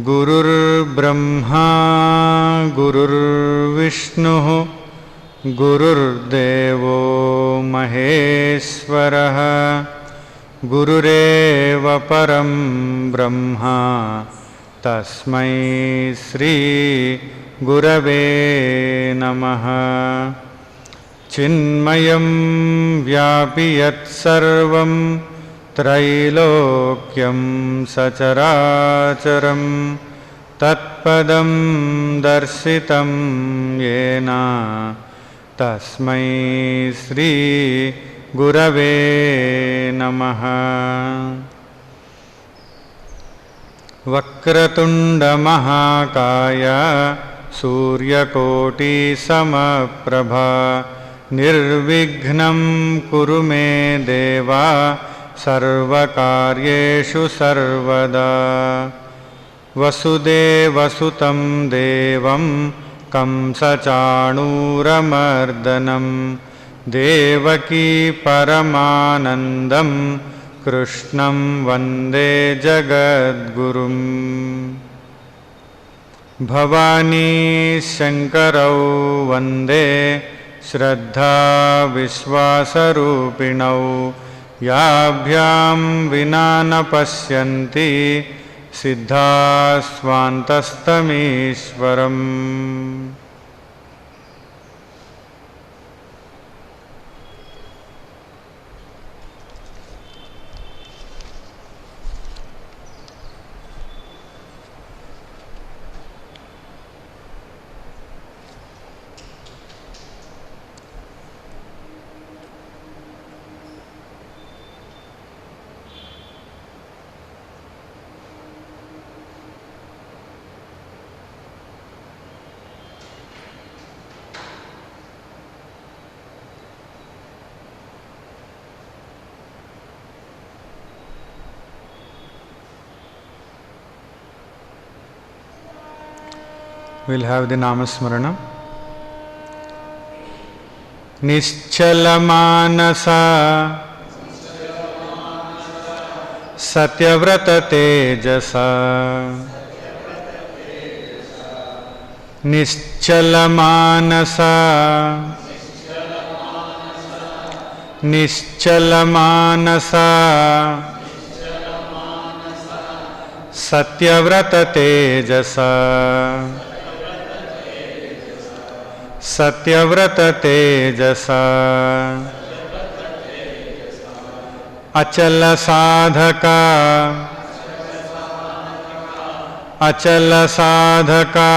गुरुर्ब्रह्मा गुरुर्विष्णुः गुरुर्देवो महेश्वरः गुरुरेव परं ब्रह्मा तस्मै श्री गुरवे नमः। चिन्मयं व्यापि यत्सर्वं त्रैलोक्यं सचराचरं तत्पदं दर्शितं येन तस्मै श्री गुरवे नमः। वक्रतुण्डमहाकाय सूर्यकोटिसमप्रभा निर्विघ्नं कुरु मे देव सर्वकार्येषु सर्वदा। वसुदेवसुतं देवं कंसचाणूरमर्दनं देवकी परमानन्दं कृष्णं वन्दे जगद्गुरुम्। भवानी शङ्करौ वन्दे श्रद्धा विश्वासरूपिणौ याभ्यां विना न पश्यन्ति सिद्धास्वान्तस्तमीश्वरम्। We'll have the Namasmarana. Nischalamanasa Satyavrata Tejasa Nischalamanasa Nischalamanasa Satyavrata Tejasa Satyavrat तेजसा अचल साधका अचल साधका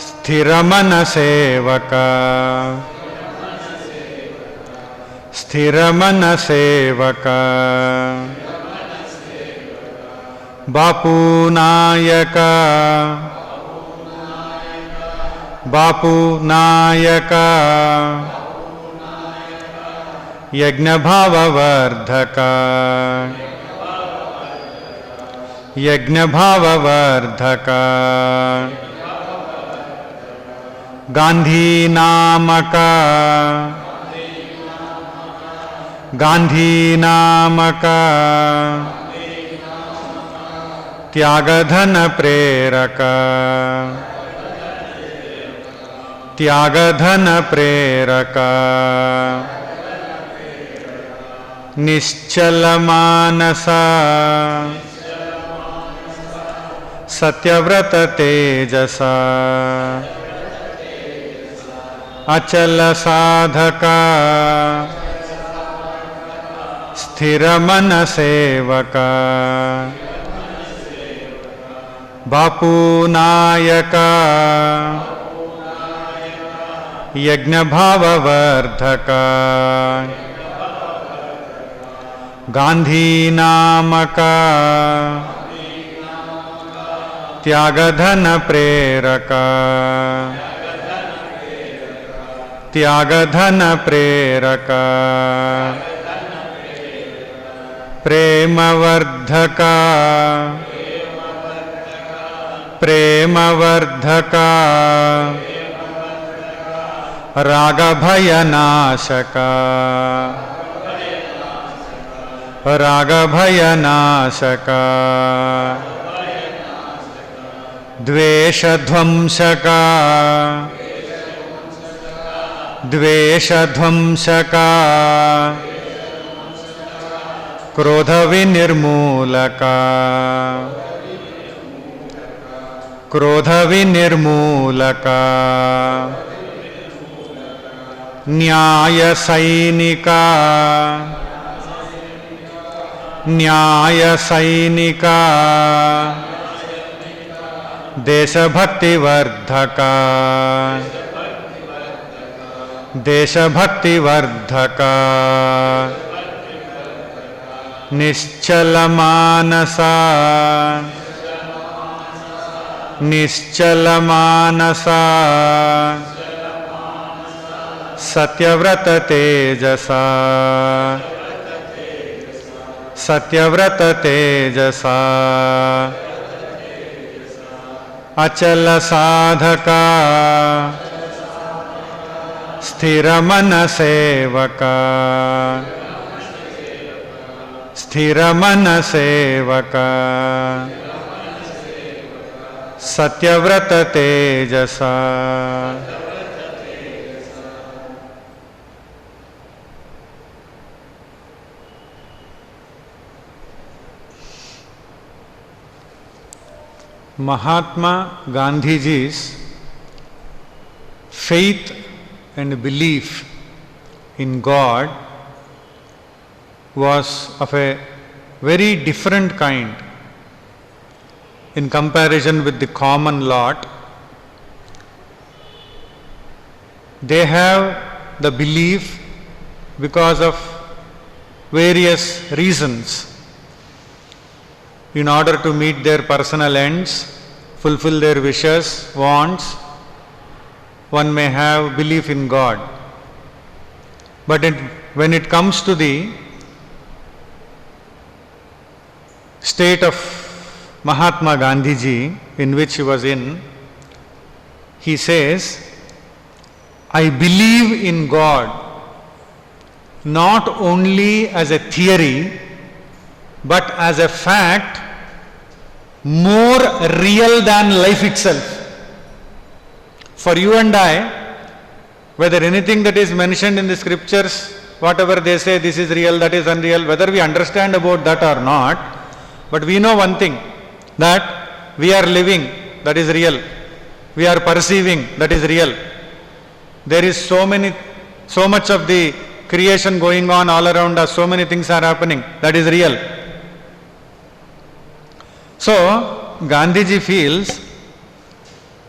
स्थिरमन सेवका स्थिरमन सेवका बापू नायका बापू नायका यज्ञभाववर्धका यज्ञभाववर्धका गांधी नामका गांधी नामका त्यागधन प्रेरका त्यागधन प्रेरका निश्चल मानसा सत्यव्रत तेजसा अचल साधका स्थिरमन सेवका बापू नायका यज्ञभाववर्धका गांधी नामका त्यागधन प्रेरका त्यागधन प्रेरका प्रेमवर्धका प्रेमवर्धका रागभयनाशका रागभयनाशका द्वेषध्वंसका द्वेषध्वंसका क्रोधविनिर्मूलका क्रोधविनिर्मूलका न्यायसैनिका न्यायसैनिका देशभक्तिवर्धका देशभक्तिवर्धका निश्चलमानसा निश्चलमानसा सत्यव्रत तेजसा सत्यव्रत तेजसा अचल साधका स्थिरमन सेवका स्थिरमन सेवका सत्यव्रत तेजसा Mahatma Gandhiji's faith and belief in God was of a very different kind in comparison with the common lot. They have the belief because of various reasons. In order to meet their personal ends, fulfill their wishes, wants, one may have belief in God. But when it comes to the state of Mahatma Gandhiji, in which he was in, he says, I believe in God not only as a theory, but as a fact more real than life itself. For you and I, whether anything that is mentioned in the scriptures, whatever they say, this is real, that is unreal, whether we understand about that or not, but we know one thing, that we are living, that is real. We are perceiving, that is real. There is so much of the creation going on all around us, so many things are happening, that is real. So, Gandhiji feels,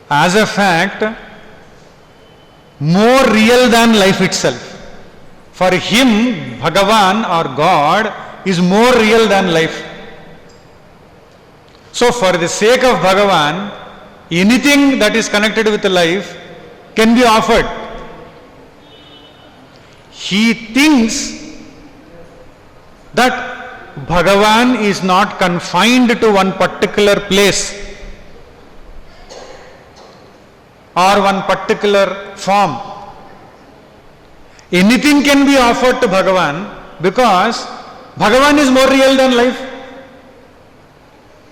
as a fact, more real than life itself. For him, Bhagavan or God is more real than life. So, for the sake of Bhagavan, anything that is connected with life can be offered. He thinks that Bhagavan is not confined to one particular place or one particular form. Anything can be offered to Bhagavan because Bhagavan is more real than life.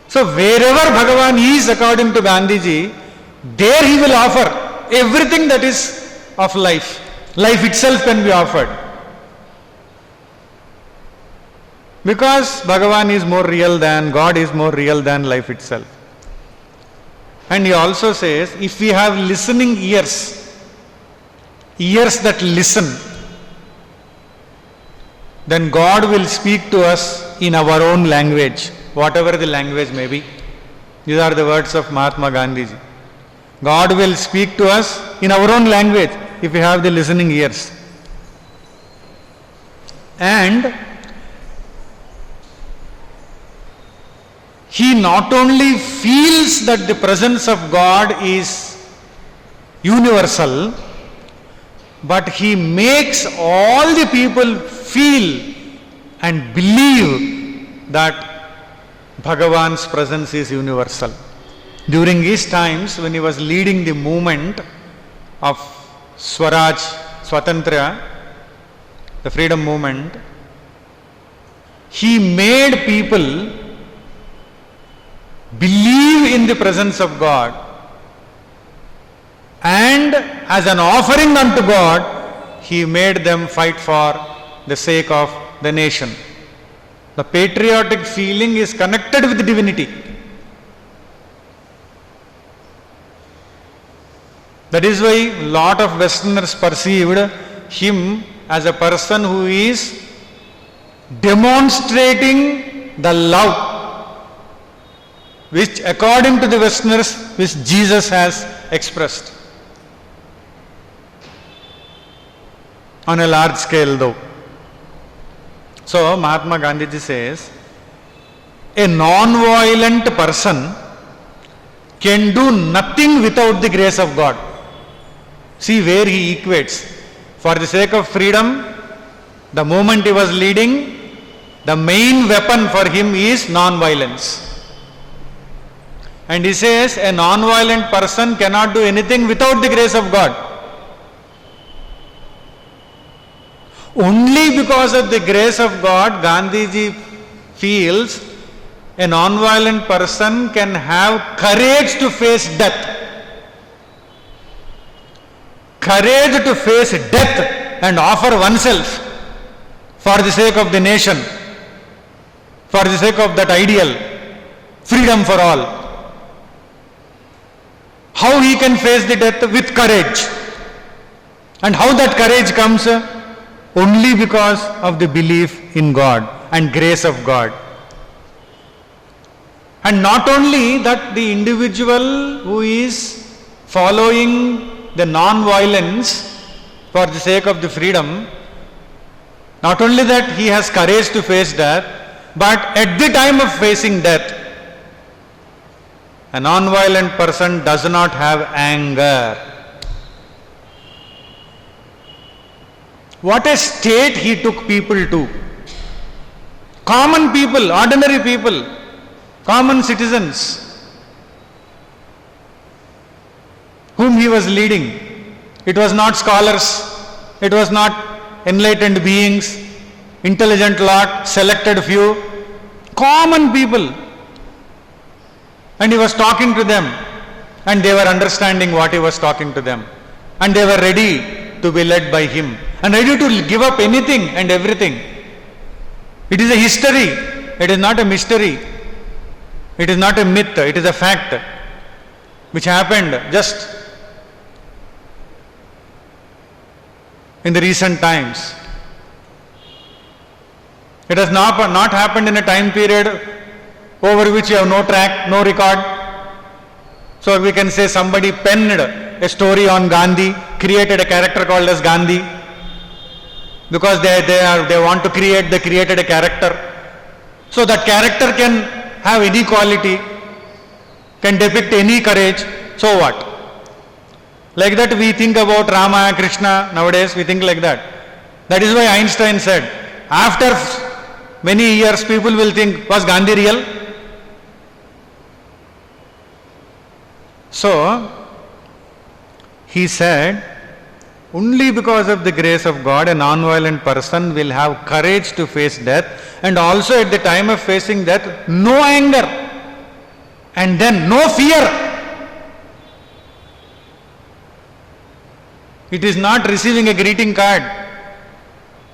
So wherever Bhagavan is, according to Gandhiji, there he will offer everything that is of life. Life itself can be offered. Because Bhagavan is more real than, God is more real than life itself. And he also says, if we have listening ears, ears that listen, then God will speak to us in our own language, whatever the language may be. These are the words of Mahatma Gandhiji. God will speak to us in our own language if we have the listening ears. And he not only feels that the presence of God is universal, but he makes all the people feel and believe that Bhagavan's presence is universal. During his times, when he was leading the movement of Swaraj, Swatantra, the freedom movement, he made people believe in the presence of God, and as an offering unto God, he made them fight for the sake of the nation. The patriotic feeling is connected with divinity. That is why a lot of Westerners perceived him as a person who is demonstrating the love which, according to the Westerners, which Jesus has expressed. On a large scale though. So Mahatma Gandhiji says, a non-violent person can do nothing without the grace of God. See where he equates. For the sake of freedom, the movement he was leading, the main weapon for him is non-violence. And he says, a non-violent person cannot do anything without the grace of God. Only because of the grace of God, Gandhiji feels a non-violent person can have courage to face death. Courage to face death and offer oneself for the sake of the nation, for the sake of that ideal, freedom for all. How he can face the death? With courage. And how that courage comes? Only because of the belief in God and grace of God. And not only that, the individual who is following the non-violence for the sake of the freedom, not only that he has courage to face death, but at the time of facing death, a non-violent person does not have anger. What a state he took people to. Common people, ordinary people, common citizens, whom he was leading. It was not scholars, it was not enlightened beings, intelligent lot, selected few, common people. And he was talking to them, and they were understanding what he was talking to them, and they were ready to be led by him, and ready to give up anything and everything. It is a history, it is not a mystery, it is not a myth, it is a fact which happened just in the recent times. It has not happened in a time period over which you have no track, no record. So we can say somebody penned a story on Gandhi, created a character called as Gandhi. Because they want to create, they created a character. So that character can have any quality, can depict any courage, so what? Like that we think about Rama, Krishna, nowadays we think like that. That is why Einstein said, after many years people will think, was Gandhi real? So, he said, only because of the grace of God, a non-violent person will have courage to face death, and also at the time of facing death, no anger, and then no fear. It is not receiving a greeting card,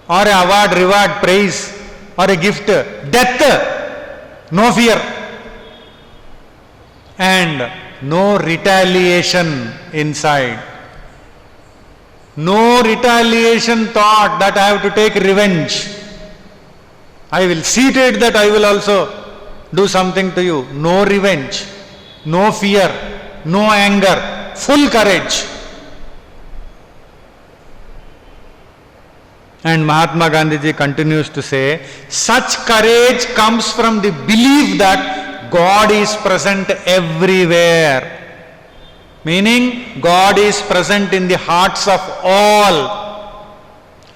or an award, reward, praise, or a gift. Death, no fear. And no retaliation inside. No retaliation thought that I have to take revenge. I will see to it that I will also do something to you. No revenge, no fear, no anger, full courage. And Mahatma Gandhiji continues to say, such courage comes from the belief that God is present everywhere. Meaning, God is present in the hearts of all.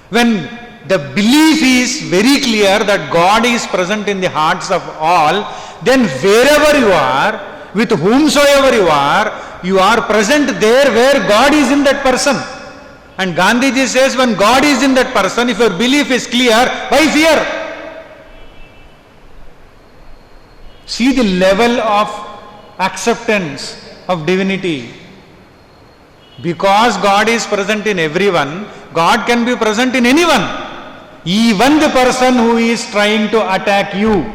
When the belief is very clear that God is present in the hearts of all, then wherever you are, with whomsoever you are present there where God is in that person. And Gandhiji says, when God is in that person, if your belief is clear, why fear? See the level of acceptance of divinity. Because God is present in everyone, God can be present in anyone. Even the person who is trying to attack you.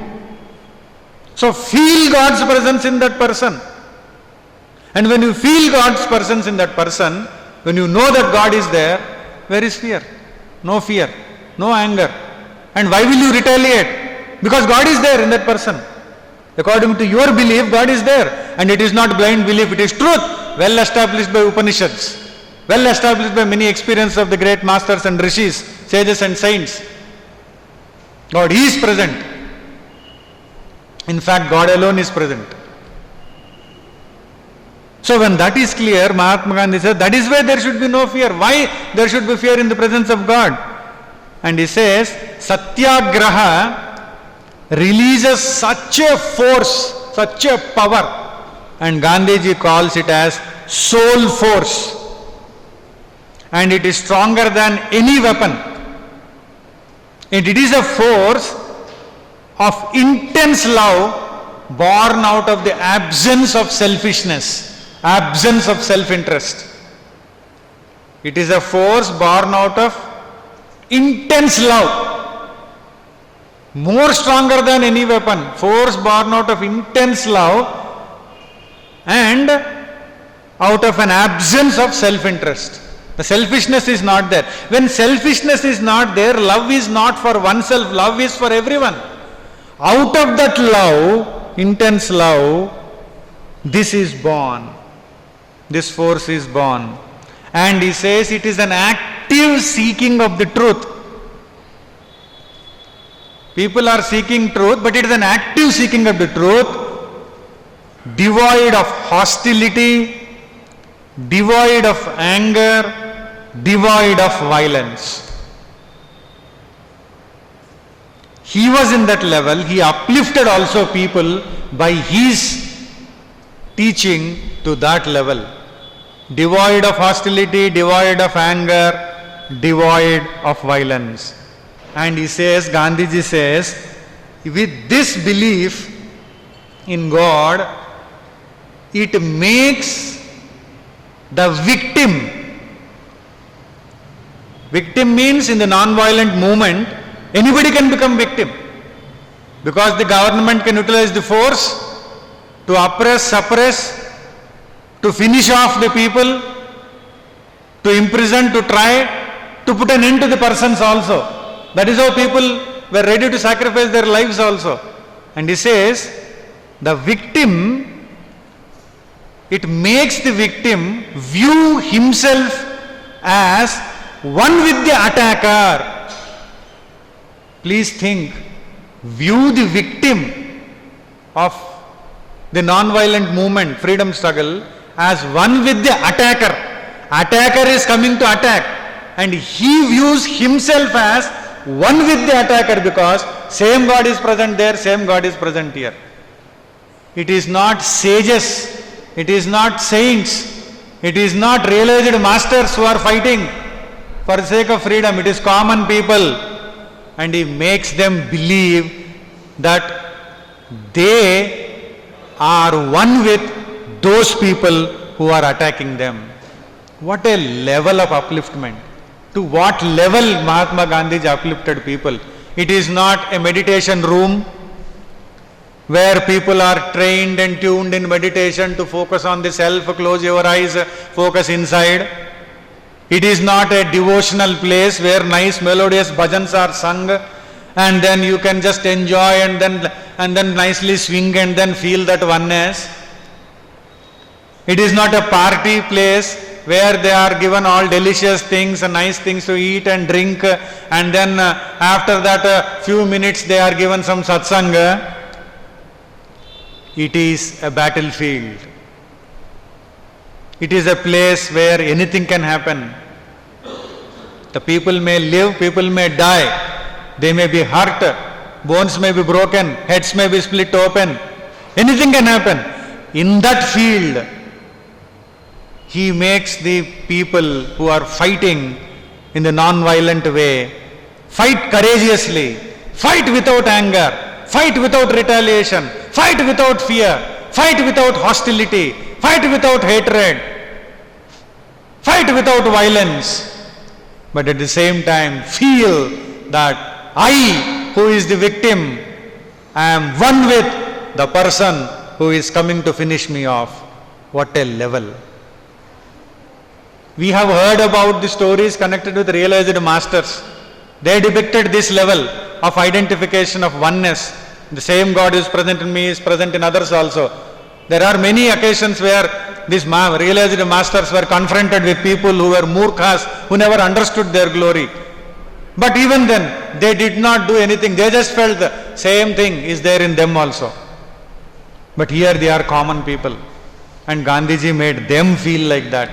So feel God's presence in that person. And when you feel God's presence in that person, when you know that God is there, where is fear? No fear, no anger. And why will you retaliate? Because God is there in that person. According to your belief, God is there. And it is not blind belief, it is truth. Well established by Upanishads. Well established by many experiences of the great masters and rishis, sages and saints. God is present. In fact, God alone is present. So when that is clear, Mahatma Gandhi says, that is why there should be no fear. Why there should be fear in the presence of God? And he says, Satyagraha releases such a force, such a power. And Gandhiji calls it as soul force. And it is stronger than any weapon. And it is a force of intense love born out of the absence of selfishness, absence of self-interest. It is a force born out of intense love, more stronger than any weapon, force born out of intense love and out of an absence of self-interest. The selfishness is not there. When selfishness is not there, love is not for oneself, love is for everyone. Out of that love, intense love, this is born. This force is born. And he says it is an active seeking of the truth. People are seeking truth, but it is an active seeking of the truth, devoid of hostility, devoid of anger, devoid of violence. He was in that level. He uplifted also people by his teaching to that level. Devoid of hostility, devoid of anger, devoid of violence. And he says, Gandhiji says, with this belief in God, it makes the victim. Victim means in the non-violent movement, anybody can become victim. Because the government can utilize the force to oppress, suppress, to finish off the people, to imprison, to try, to put an end to the persons also. That is how people were ready to sacrifice their lives also. And he says, the victim, it makes the victim view himself as one with the attacker. Please think, view the victim of the non-violent movement, freedom struggle, as one with the attacker. Attacker is coming to attack, and he views himself as one with the attacker, because same God is present there, same God is present here. It is not sages, it is not saints, it is not realized masters who are fighting for the sake of freedom, it is common people. And he makes them believe that they are one with those people who are attacking them. What a level of upliftment. To what level Mahatma Gandhi uplifted people. It is not a meditation room where people are trained and tuned in meditation to focus on the self, close your eyes, focus inside. It is not a devotional place where nice melodious bhajans are sung and then you can just enjoy and then nicely swing and then feel that oneness. It is not a party place where they are given all delicious things and nice things to eat and drink, and then after that few minutes they are given some satsanga. It is a battlefield. It is a place where anything can happen. The people may live, people may die, they may be hurt, bones may be broken, heads may be split open. Anything can happen. In that field, he makes the people who are fighting in the non-violent way fight courageously, fight without anger, fight without retaliation, fight without fear, fight without hostility, fight without hatred, fight without violence. But at the same time, feel that I, who is the victim, I am one with the person who is coming to finish me off. What a level. We have heard about the stories connected with realized masters. They depicted this level of identification of oneness. The same God is present in me is present in others also. There are many occasions where these realized masters were confronted with people who were murkhas, who never understood their glory. But even then, they did not do anything. They just felt the same thing is there in them also. But here they are common people. And Gandhiji made them feel like that.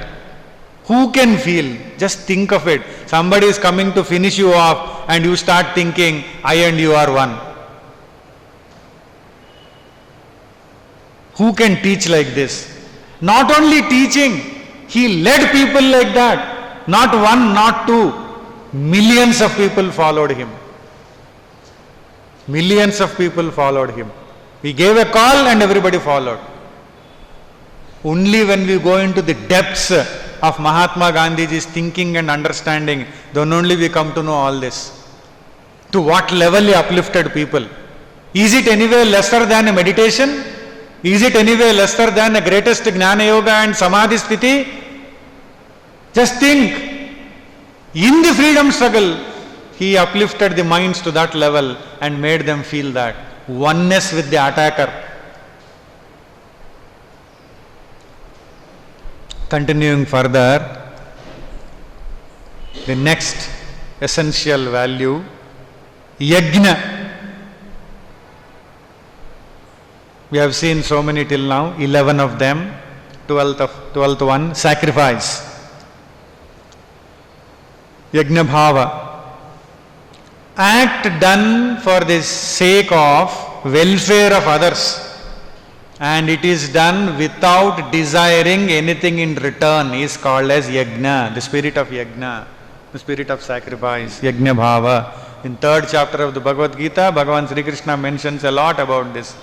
Who can feel? Just think of it. Somebody is coming to finish you off and you start thinking, I and you are one. Who can teach like this? Not only teaching, he led people like that. Not one, not two. Millions of people followed him. Millions of people followed him. He gave a call and everybody followed. Only when we go into the depths of Mahatma Gandhiji's thinking and understanding, then only we come to know all this. To what level he uplifted people. Is it anyway lesser than a meditation? Is it anyway lesser than the greatest Jnana Yoga and Samadhi Sthiti? Just think. In the freedom struggle, he uplifted the minds to that level and made them feel that oneness with the attacker. Continuing further, the next essential value, yajna. We have seen so many till now, 11 of them, 12th one, sacrifice. Yajna bhava. Act done for the sake of welfare of others. And it is done without desiring anything in return is called as yajna, the spirit of yajna, the spirit of sacrifice, yajna bhava. In 3rd chapter of the Bhagavad Gita, Bhagavan Sri Krishna mentions a lot about this.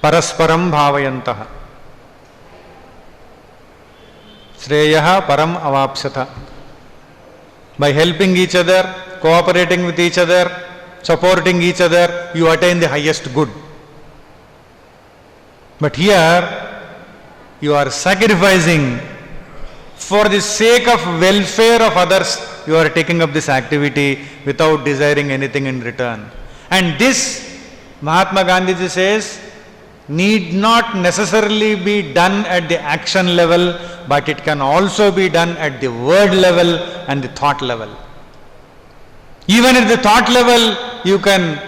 Parasparam bhavayantaha. Sreyaha param avapsata. By helping each other, cooperating with each other, supporting each other, you attain the highest good. But here, you are sacrificing for the sake of welfare of others. You are taking up this activity without desiring anything in return. And this, Mahatma Gandhiji says, need not necessarily be done at the action level, but it can also be done at the word level and the thought level. Even at the thought level, you can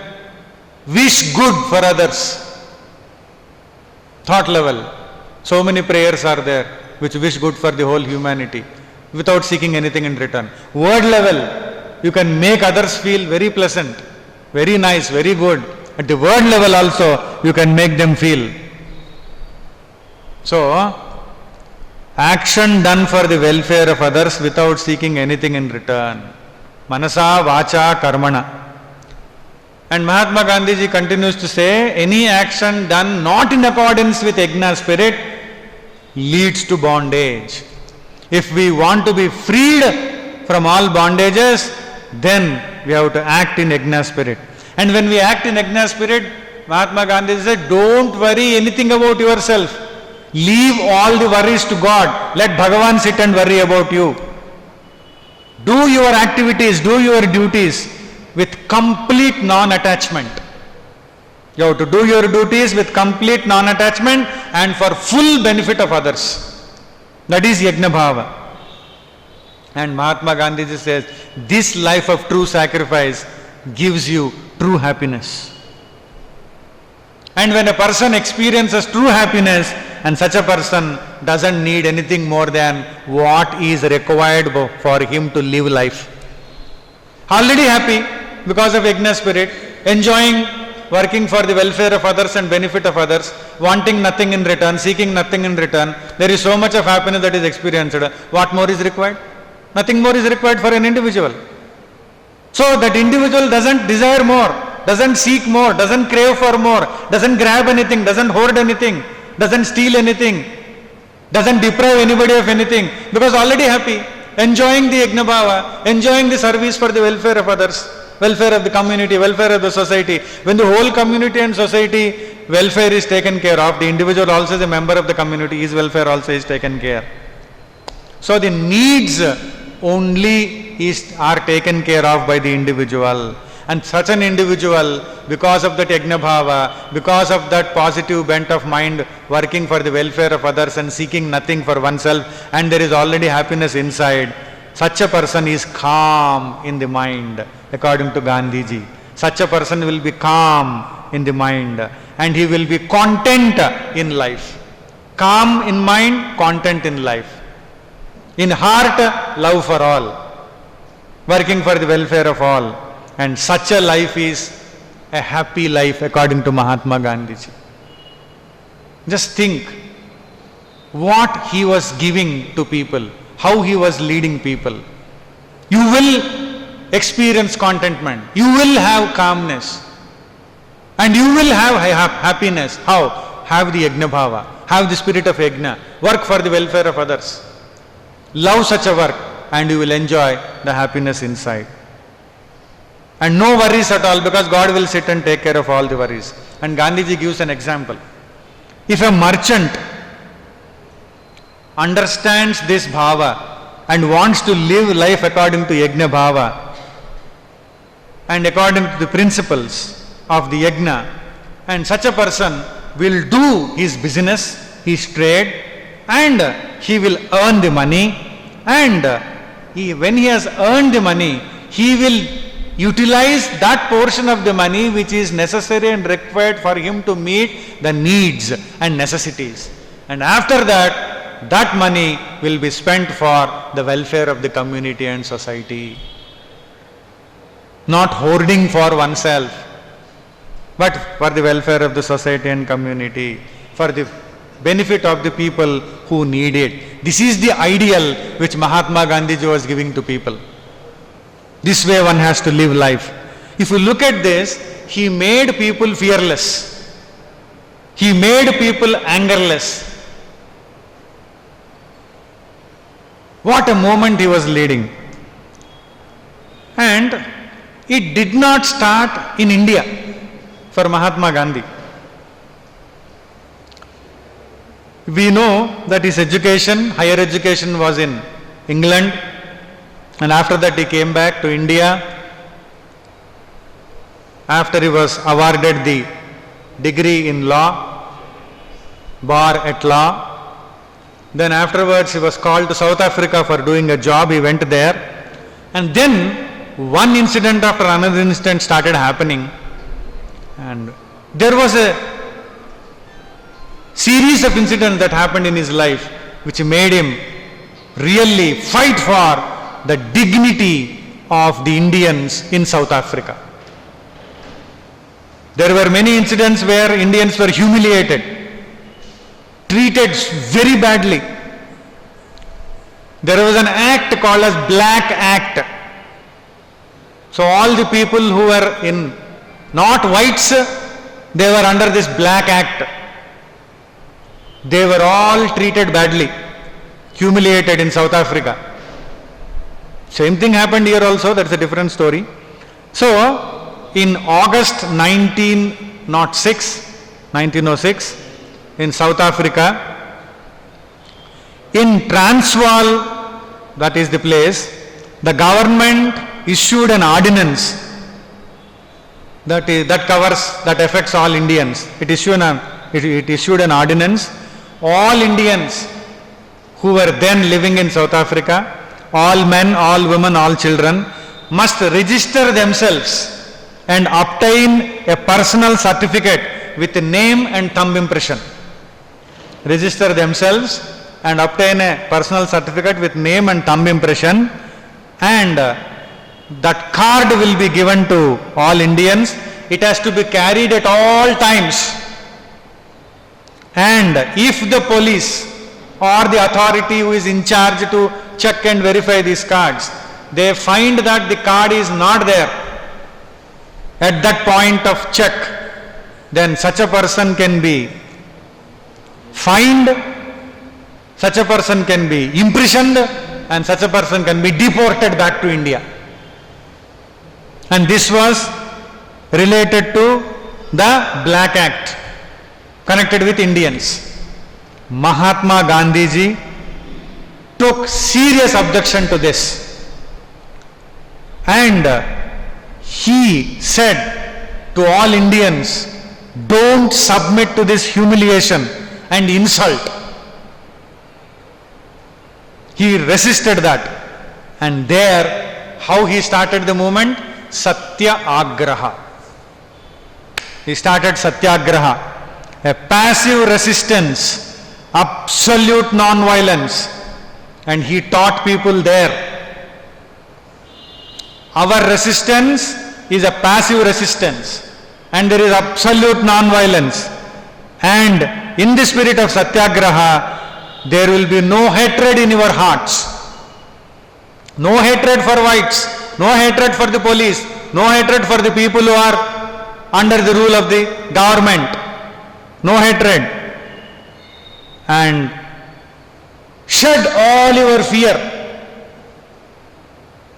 wish good for others. Thought level. So many prayers are there which wish good for the whole humanity without seeking anything in return. Word level, you can make others feel very pleasant, very nice, very good. At the word level also, you can make them feel. So, action done for the welfare of others without seeking anything in return. Manasa, vacha, karmana. And Mahatma Gandhiji continues to say, any action done not in accordance with yajna spirit leads to bondage. If we want to be freed from all bondages, then we have to act in yajna spirit. And when we act in yajna spirit, Mahatma Gandhi said, don't worry anything about yourself. Leave all the worries to God. Let Bhagavan sit and worry about you. Do your activities, do your duties with complete non-attachment. You have to do your duties with complete non-attachment and for full benefit of others. That is yajna bhava. And Mahatma Gandhi says, this life of true sacrifice gives you true happiness. And when a person experiences true happiness, and such a person doesn't need anything more than what is required for him to live life. Already happy because of yajna spirit, enjoying working for the welfare of others and benefit of others, wanting nothing in return, seeking nothing in return. There is so much of happiness that is experienced. What more is required? Nothing more is required for an individual. So that individual doesn't desire more. doesn't seek more, doesn't crave for more, doesn't grab anything, doesn't hoard anything, doesn't steal anything, doesn't deprive anybody of anything, because already happy, enjoying the Yajna Bhava, enjoying the service for the welfare of others, welfare of the community, welfare of the society. When the whole community and society welfare is taken care of, the individual also is a member of the community, his welfare also is taken care. So the needs only are taken care of by the individual. And such an individual, because of that Yajna Bhava, because of that positive bent of mind, working for the welfare of others and seeking nothing for oneself, and there is already happiness inside, such a person is calm in the mind, according to Gandhiji. Such a person will be calm in the mind, and he will be content in life. Calm in mind, content in life. In heart, love for all, working for the welfare of all. And such a life is a happy life, according to Mahatma Gandhiji. Just think what he was giving to people, how he was leading people. You will experience contentment, you will have calmness, and you will have happiness. How? Have the Yajna Bhava, have the spirit of Yajna, work for the welfare of others. Love such a work, and you will enjoy the happiness inside. And no worries at all, because God will sit and take care of all the worries. And Gandhiji gives an example. If a merchant understands this bhava and wants to live life according to Yajna Bhava and according to the principles of the Yajna, and such a person will do his business, his trade, and he will earn the money, and when he has earned the money, he will utilize that portion of the money which is necessary and required for him to meet the needs and necessities. And after that, that money will be spent for the welfare of the community and society. Not hoarding for oneself, but for the welfare of the society and community, for the benefit of the people who need it. This is the ideal which Mahatma Gandhiji was giving to people. This way one has to live life. If you look at this, he made people fearless. He made people angerless. What a moment he was leading. And it did not start in India for Mahatma Gandhi. We know that his education, higher education, was in England. And after that he came back to India. After he was awarded the degree in law, bar at law. Then afterwards he was called to South Africa for doing a job. He went there. And then one incident after another incident started happening. And there was a series of incidents that happened in his life which made him really fight for the dignity of the Indians in South Africa. There were many incidents where Indians were humiliated, treated very badly. There was an act called as Black Act. So all the people who were in not whites, they were under this Black Act. They were all treated badly, humiliated in South Africa. Same thing happened here also, that's a different story. So, in August 1906, in South Africa, in Transvaal, that is the place, the government issued an ordinance that affects all Indians. It issued an ordinance. All Indians who were then living in South Africa, all men, all women, all children, must register themselves and obtain a personal certificate with name and thumb impression. Register themselves and obtain a personal certificate with name and thumb impression, and that card will be given to all Indians. It has to be carried at all times. And if the police or the authority who is in charge to check and verify these cards, they find that the card is not there, at that point of check, then such a person can be fined, such a person can be imprisoned, and such a person can be deported back to India. And this was related to the Black Act, connected with Indians. Mahatma Gandhiji took serious objection to this, and he said to all Indians, don't submit to this humiliation and insult. He resisted that, and there, how he started the movement? Satya Agraha. He started Satyagraha, a passive resistance, absolute non-violence, and he taught people there. Our resistance is a passive resistance, and there is absolute non-violence. And in the spirit of Satyagraha, there will be no hatred in your hearts. No hatred for whites, no hatred for the police, no hatred for the people who are under the rule of the government. No hatred. And shed all your fear.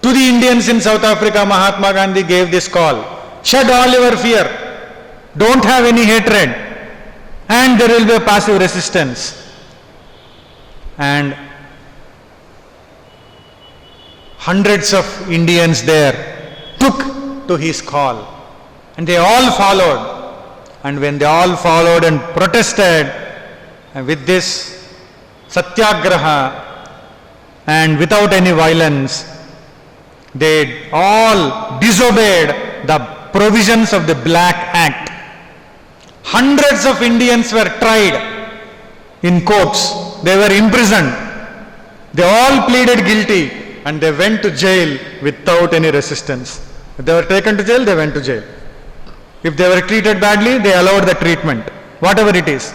To the Indians in South Africa, Mahatma Gandhi gave this call. Shed all your fear. Don't have any hatred. And there will be a passive resistance. And hundreds of Indians there took to his call. And they all followed. And when they all followed and protested with this Satyagraha and without any violence, they all disobeyed the provisions of the Black Act. Hundreds of Indians were tried in courts. They were imprisoned. They all pleaded guilty and they went to jail without any resistance. If they were taken to jail, they went to jail. If they were treated badly, they allowed the treatment, whatever it is.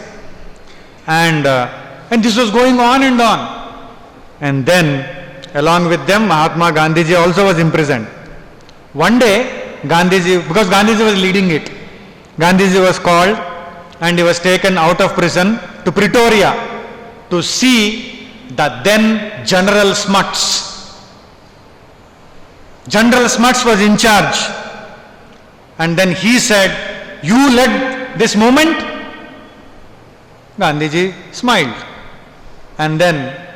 And this was going on and on. And then, along with them, Mahatma Gandhiji also was imprisoned. One day, Gandhiji, because Gandhiji was leading it, Gandhiji was called and he was taken out of prison to Pretoria to see the then General Smuts. General Smuts was in charge. And then he said, you led this movement? Gandhiji smiled. And then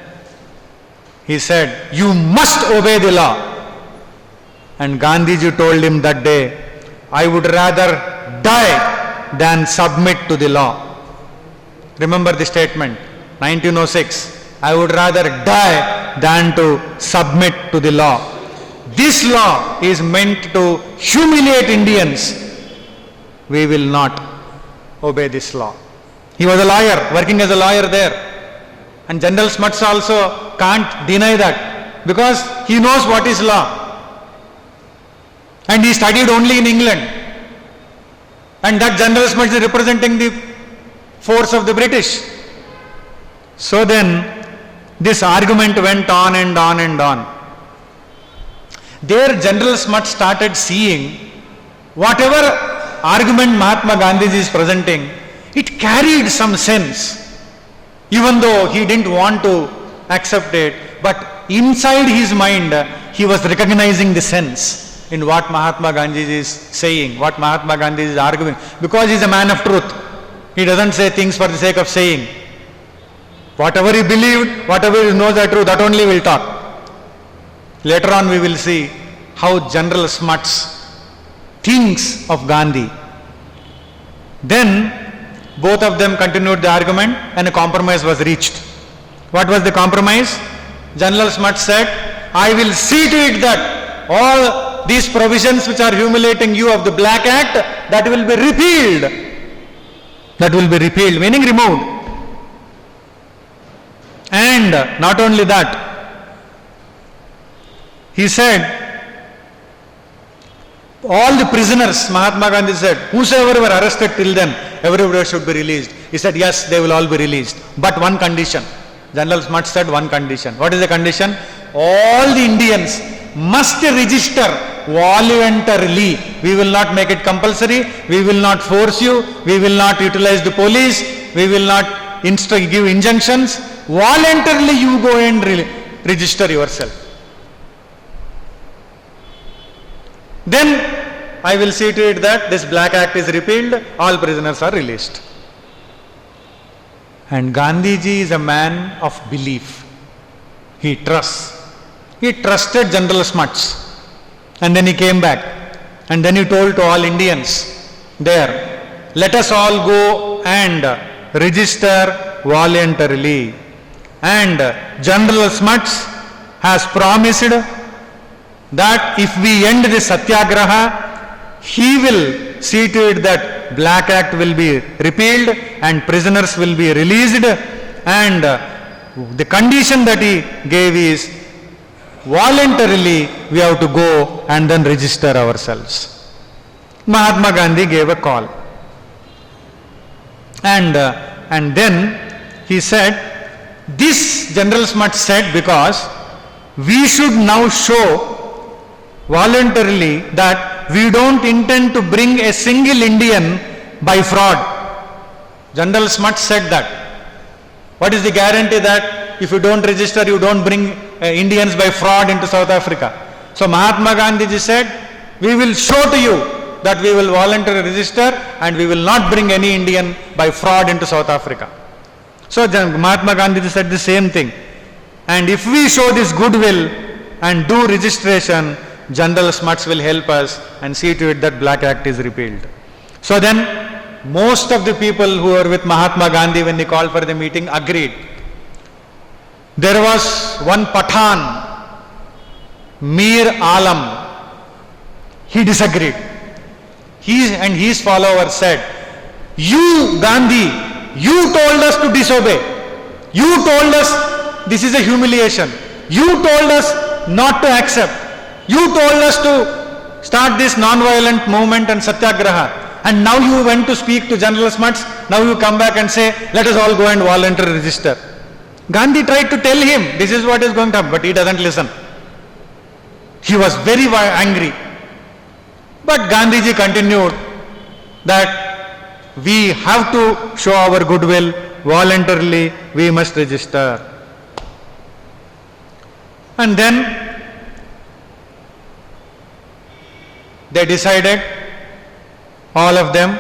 he said, you must obey the law. And Gandhiji told him that day, I would rather die than submit to the law. Remember the statement, 1906. I would rather die than to submit to the law. This law is meant to humiliate Indians. We will not obey this law. He was a lawyer, working as a lawyer there. And General Smuts also can't deny that, because he knows what is law. And he studied only in England. And that General Smuts is representing the force of the British. So then, this argument went on and on and on. There General Smuts started seeing whatever argument Mahatma Gandhiji is presenting, it carried some sense, even though he didn't want to accept it, but inside his mind he was recognizing the sense in what Mahatma Gandhiji is saying, what Mahatma Gandhiji is arguing, because he is a man of truth. He doesn't say things for the sake of saying. Whatever he believed, whatever he knows are true, that only will talk. Later on we will see how General Smuts thinks of Gandhi. Then both of them continued the argument and a compromise was reached. What was the compromise? General Smuts said, I will see to it that all these provisions which are humiliating you of the Black Act, that will be repealed. That will be repealed, meaning removed. And not only that, he said, all the prisoners, Mahatma Gandhi said, whosoever were arrested till then, everybody should be released. He said, yes, they will all be released. But one condition. General Smuts said one condition. What is the condition? All the Indians must register voluntarily. We will not make it compulsory, we will not force you, we will not utilize the police, we will not give injunctions. Voluntarily you go and register yourself. Then I will see to it that this Black Act is repealed, all prisoners are released. And Gandhiji is a man of belief. He trusts. He trusted General Smuts. And then he came back. And then he told to all Indians there, let us all go and register voluntarily. And General Smuts has promised that if we end this satyagraha, he will see to it that Black Act will be repealed and prisoners will be released, and the condition that he gave is voluntarily we have to go and then register ourselves. Mahatma Gandhi gave a call, and then he said, this General Smuts said, because we should now show voluntarily that we don't intend to bring a single Indian by fraud. General Smuts said that. What is the guarantee that if you don't register, you don't bring Indians by fraud into South Africa? So Mahatma Gandhi said, we will show to you that we will voluntarily register and we will not bring any Indian by fraud into South Africa. So Mahatma Gandhi said the same thing. And if we show this goodwill and do registration, General Smuts will help us and see to it that Black Act is repealed. So then, most of the people who were with Mahatma Gandhi when he called for the meeting agreed. There was one Pathan, Mir Alam. He disagreed. He and his followers said, you Gandhi, you told us to disobey. You told us this is a humiliation. You told us not to accept. You told us to start this non-violent movement and satyagraha, and now you went to speak to General Smuts. Now you come back and say, let us all go and voluntarily register. Gandhi tried to tell him, this is what is going to happen, but he doesn't listen. He was very angry. But Gandhiji continued that we have to show our goodwill, voluntarily we must register. And then they decided, all of them,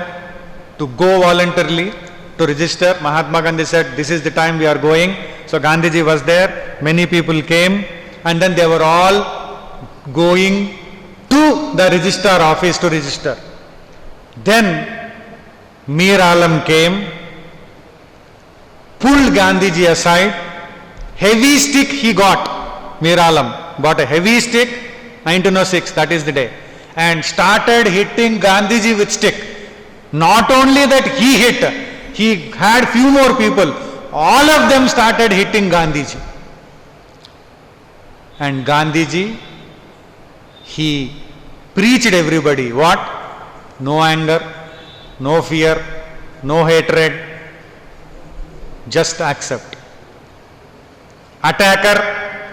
to go voluntarily to register. Mahatma Gandhi said, this is the time we are going. So Gandhiji was there, many people came, and then they were all going to the registrar office to register. Then Mir Alam came, pulled Gandhiji aside, heavy stick he got. Mir Alam bought a heavy stick, 1906, that is the day, and started hitting Gandhiji with stick. Not only that he hit, he had few more people. All of them started hitting Gandhiji. And Gandhiji, he preached everybody. What? No anger, no fear, no hatred, just accept. Attacker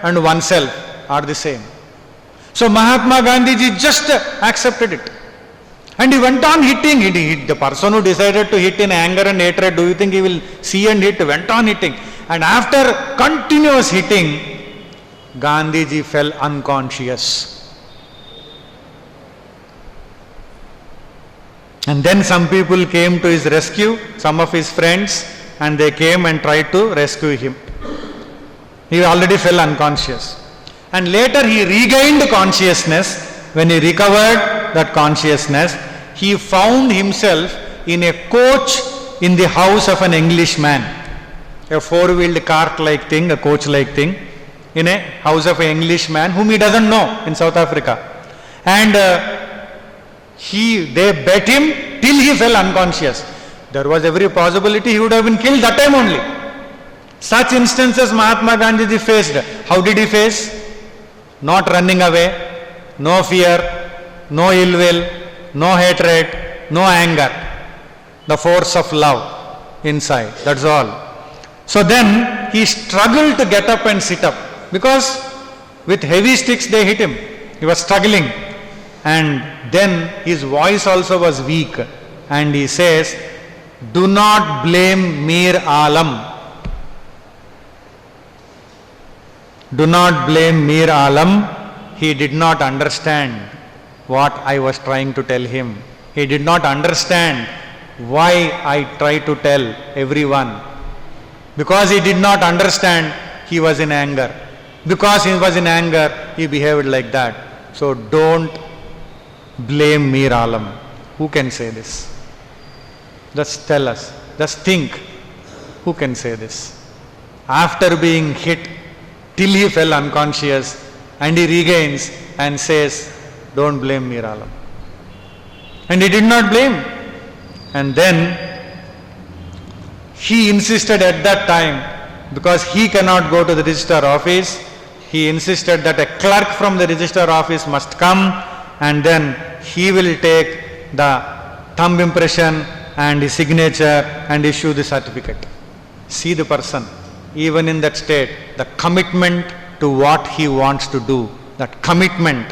and oneself are the same. So Mahatma Gandhiji just accepted it. And he went on hitting. The person who decided to hit in anger and hatred, do you think he will see and hit? Went on hitting. And after continuous hitting, Gandhiji fell unconscious. And then some people came to his rescue, some of his friends, and they came and tried to rescue him. He already fell unconscious. And later he regained consciousness. When he recovered that consciousness, he found himself in a coach in the house of an Englishman. A four-wheeled cart-like thing, a coach-like thing, in a house of an Englishman whom he doesn't know in South Africa. And they bet him till he fell unconscious. There was every possibility he would have been killed that time only. Such instances Mahatma Gandhiji faced. How did he face? Not running away, no fear, no ill will, no hatred, no anger. The force of love inside, that's all. So then he struggled to get up and sit up, because with heavy sticks they hit him. He was struggling. and then his voice also was weak, and he says, "Do not blame Mir Alam. Do not blame Mir Alam." He did not understand what I was trying to tell him. He did not understand why I try to tell everyone. Because he did not understand, he was in anger. Because he was in anger, he behaved like that. So don't blame Mir Alam. Who can say this? Just tell us. Just think. Who can say this? After being hit till he fell unconscious, and he regains and says, don't blame Mir Alam. And he did not blame. And then he insisted at that time, because he cannot go to the registrar office, he insisted that a clerk from the registrar office must come, and then he will take the thumb impression and his signature and issue the certificate. See the person, even in that state, the commitment to what he wants to do, that commitment,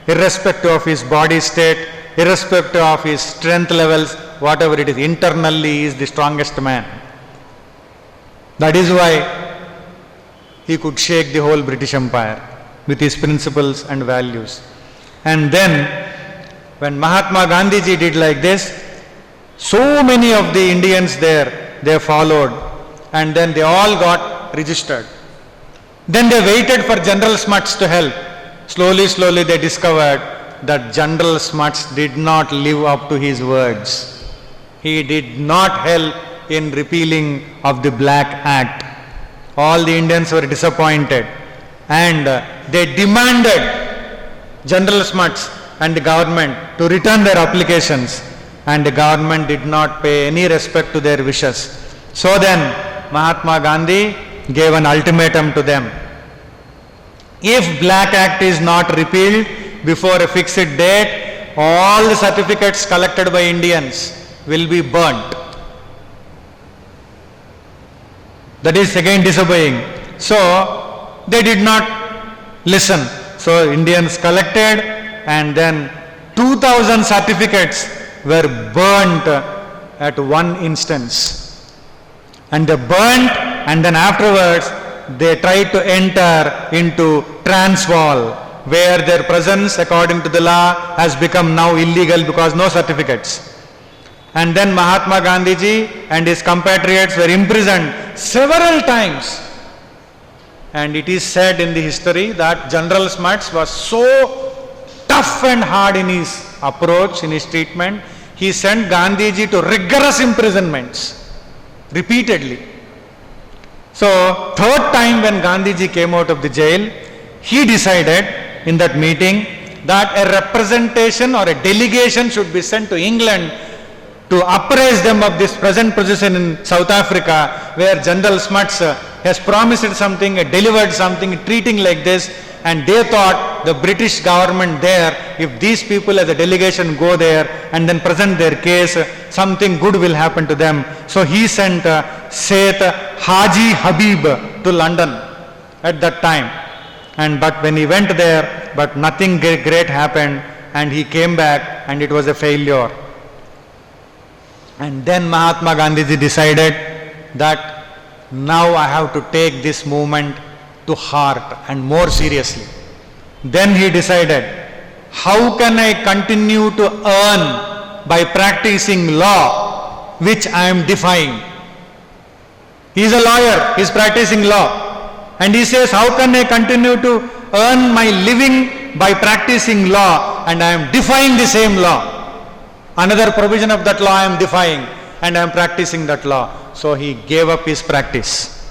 irrespective of his body state, irrespective of his strength levels, whatever it is, internally he is the strongest man. That is why he could shake the whole British Empire with his principles and values. And then, when Mahatma Gandhiji did like this, so many of the Indians there, they followed, and then they all got registered. Then they waited for General Smuts to help. Slowly they discovered that General Smuts did not live up to his words. He did not help in repealing of the Black Act. All the Indians were disappointed, and they demanded General Smuts and the government to return their applications, and the government did not pay any respect to their wishes. So then Mahatma Gandhi gave an ultimatum to them. If Black Act is not repealed before a fixed date, all the certificates collected by Indians will be burnt. That is again disobeying. So they did not listen. So Indians collected, and then 2000 certificates were burnt at one instance. And they burnt, and then afterwards they tried to enter into Transvaal, where their presence according to the law has become now illegal because no certificates. And then Mahatma Gandhiji and his compatriots were imprisoned several times. And it is said in the history that General Smuts was so tough and hard in his approach, in his treatment, he sent Gandhiji to rigorous imprisonments repeatedly. So, third time when Gandhiji came out of the jail, he decided in that meeting that a representation or a delegation should be sent to England to appraise them of this present position in South Africa, where General Smuts has promised something, delivered something, treating like this, and they thought the British government there, if these people as a delegation go there and then present their case, something good will happen to them. So he sent Seth Haji Habib to London at that time. But when he went there, but nothing great happened, and he came back and it was a failure. And then Mahatma Gandhiji decided that now I have to take this movement to heart and more seriously. Then he decided, how can I continue to earn by practicing law which I am defying? He is a lawyer, he is practicing law. And he says, how can I continue to earn my living by practicing law and I am defying the same law? Another provision of that law I am defying, and I am practicing that law. So he gave up his practice.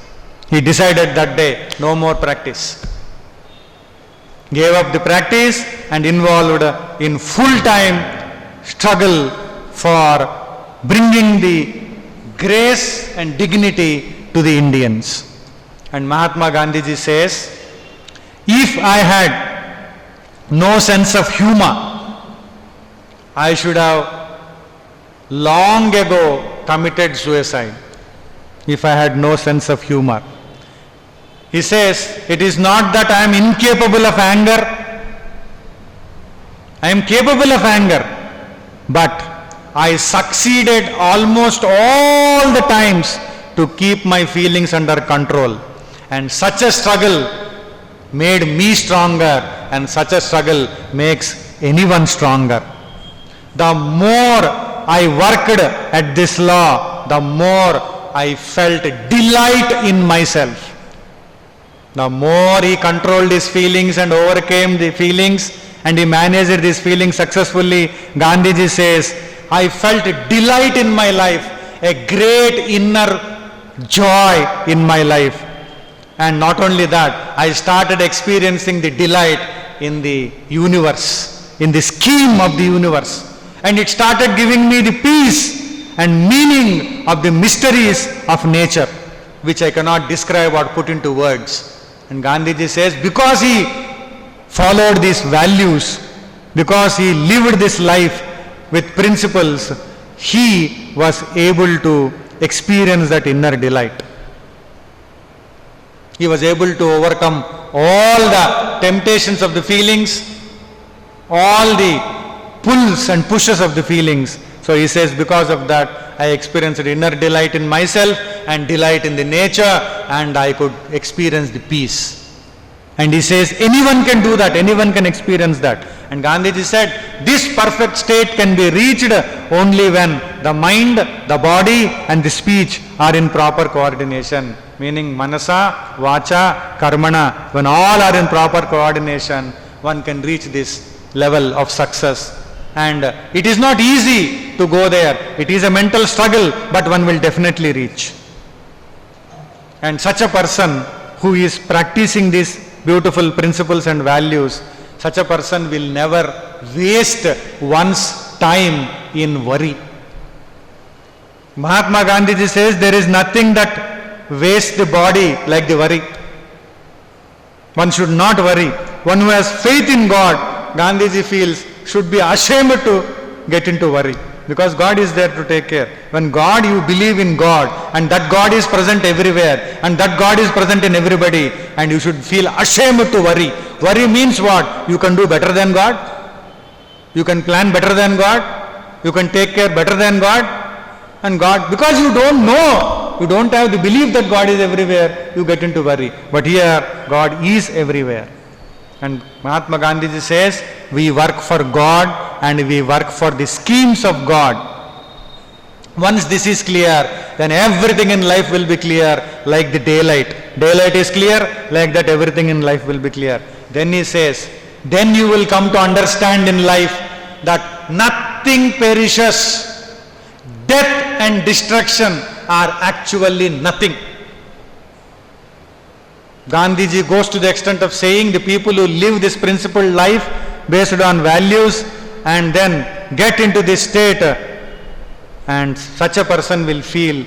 He decided that day, no more practice. Gave up the practice and involved in full-time struggle for bringing the grace and dignity to the Indians. And Mahatma Gandhiji says, if I had no sense of humor, I should have long ago committed suicide if I had no sense of humor. He says, it is not that I am incapable of anger. I am capable of anger, but I succeeded almost all the times to keep my feelings under control. And such a struggle made me stronger, and such a struggle makes anyone stronger. The more I worked at this law, the more I felt delight in myself. The more he controlled his feelings and overcame the feelings, and he managed these feelings successfully, Gandhiji says, I felt delight in my life, a great inner joy in my life. And not only that, I started experiencing the delight in the universe, in the scheme of the universe. And it started giving me the peace and meaning of the mysteries of nature, which I cannot describe or put into words. And Gandhiji says, because he followed these values, because he lived this life with principles, he was able to experience that inner delight. He was able to overcome all the temptations of the feelings, all the pulls and pushes of the feelings. So he says, because of that, I experienced inner delight in myself and delight in the nature, and I could experience the peace. And he says, anyone can do that, anyone can experience that. And Gandhiji said, this perfect state can be reached only when the mind, the body and the speech are in proper coordination. Meaning manasa, vacha, karmana, when all are in proper coordination, one can reach this level of success. And it is not easy to go there. It is a mental struggle, but one will definitely reach. And such a person who is practicing these beautiful principles and values, such a person will never waste one's time in worry. Mahatma Gandhiji says there is nothing that wastes the body like the worry. One should not worry. One who has faith in God, Gandhiji feels, should be ashamed to get into worry, because God is there to take care. When God, you believe in God, and that God is present everywhere, and that God is present in everybody, and you should feel ashamed to worry. Worry means what? You can do better than God, you can plan better than God, you can take care better than God, and God, because you don't know, you don't have the belief that God is everywhere, you get into worry. But here, God is everywhere. And Mahatma Gandhiji says, we work for God and we work for the schemes of God. Once this is clear, then everything in life will be clear like the daylight. Daylight is clear, like that everything in life will be clear. Then he says, then you will come to understand in life that nothing perishes. Death and destruction are actually nothing. Gandhiji goes to the extent of saying the people who live this principled life based on values and then get into this state, and such a person will feel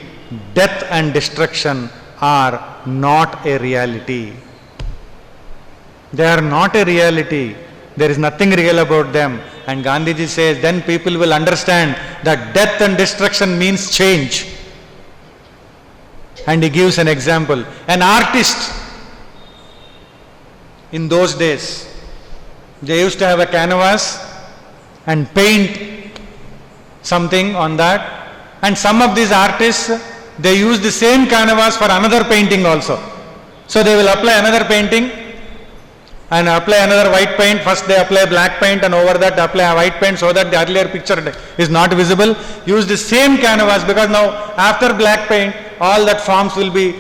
death and destruction are not a reality. They are not a reality. There is nothing real about them. And Gandhiji says then people will understand that death and destruction means change. And he gives an example. An artist, in those days, they used to have a canvas and paint something on that. And some of these artists, they use the same canvas for another painting also. So they will apply another painting and apply another white paint. First they apply black paint and over that apply a white paint so that the earlier picture is not visible. Use the same canvas, because now after black paint, all that forms will be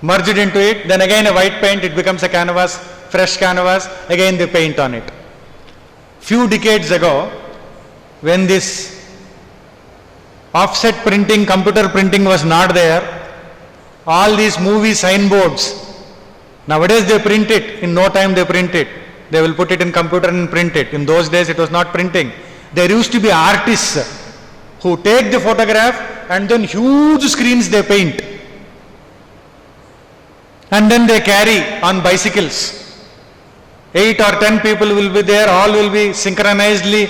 merged into it. Then again a white paint, it becomes a canvas, fresh canvas, again they paint on it. Few decades ago, when this offset printing, computer printing was not there, all these movie signboards, nowadays they print it, in no time they print it. They will put it in computer and print it. In those days it was not printing. There used to be artists who take the photograph and then huge screens they paint. And then they carry on bicycles. 8 or 10 people will be there, all will be synchronizedly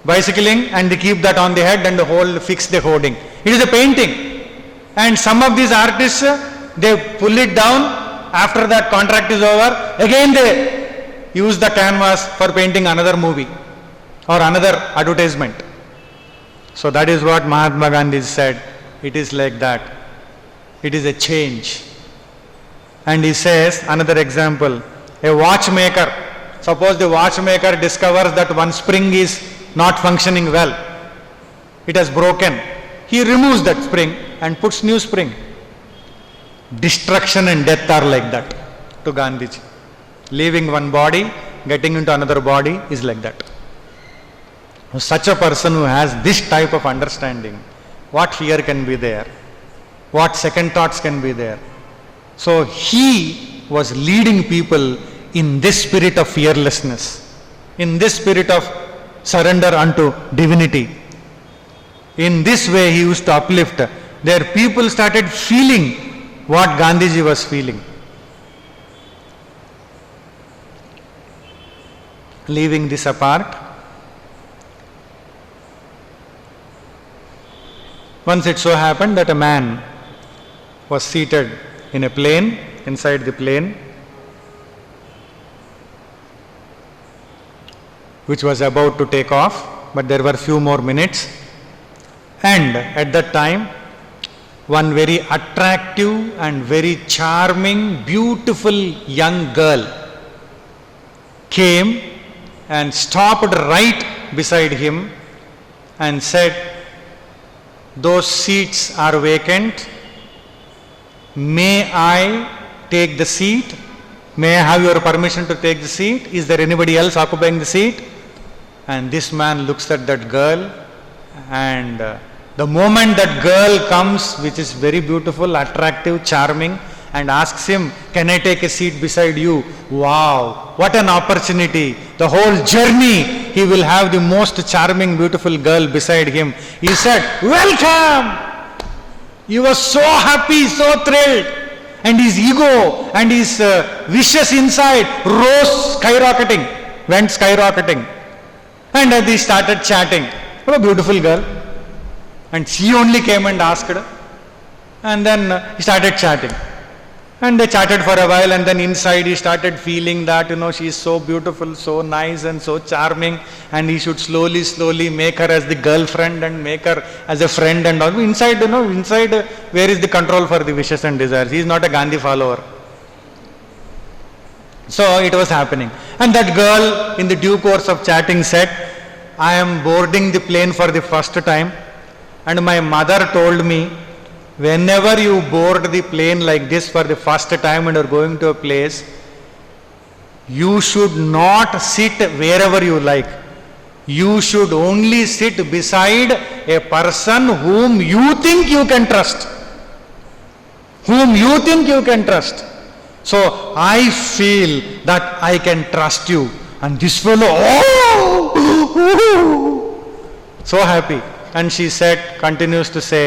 bicycling, and they keep that on the head and fix the hoarding. It is a painting. And some of these artists, they pull it down, after that contract is over, again they use the canvas for painting another movie or another advertisement. So that is what Mahatma Gandhi said. It is like that. It is a change. And he says, another example, a watchmaker. Suppose the watchmaker discovers that one spring is not functioning well. It has broken. He removes that spring and puts new spring. Destruction and death are like that to Gandhiji. Leaving one body, getting into another body is like that. Such a person who has this type of understanding, what fear can be there? What second thoughts can be there? So he was leading people in this spirit of fearlessness, in this spirit of surrender unto divinity. In this way he used to uplift. Their people started feeling what Gandhiji was feeling. Leaving this apart, once it so happened that a man was seated in a plane, inside the plane, which was about to take off, but there were few more minutes. And at that time, one very attractive and very charming, beautiful young girl came and stopped right beside him and said, "Those seats are vacant. May I take the seat? May I have your permission to take the seat? Is there anybody else occupying the seat?" And this man looks at that girl, and the moment that girl comes, which is very beautiful, attractive, charming, and asks him, "Can I take a seat beside you?" Wow, what an opportunity. The whole journey he will have the most charming, beautiful girl beside him. He said, "Welcome!" He was so happy, so thrilled. And his ego and his wishes inside rose skyrocketing, went skyrocketing. And they started chatting. What a beautiful girl. And she only came and asked. And then he started chatting. And they chatted for a while, and then inside he started feeling that, she is so beautiful, so nice and so charming, and he should slowly make her as the girlfriend and make her as a friend and all. Inside, where is the control for the wishes and desires? He is not a Gandhi follower. So it was happening. And that girl, in the due course of chatting, said, "I am boarding the plane for the first time, and my mother told me, whenever you board the plane like this for the first time and are going to a place, you should not sit wherever you like. You should only sit beside a person whom you think you can trust. Whom you think you can trust. So I feel that I can trust you." And this fellow, so happy. And she said, continues to say,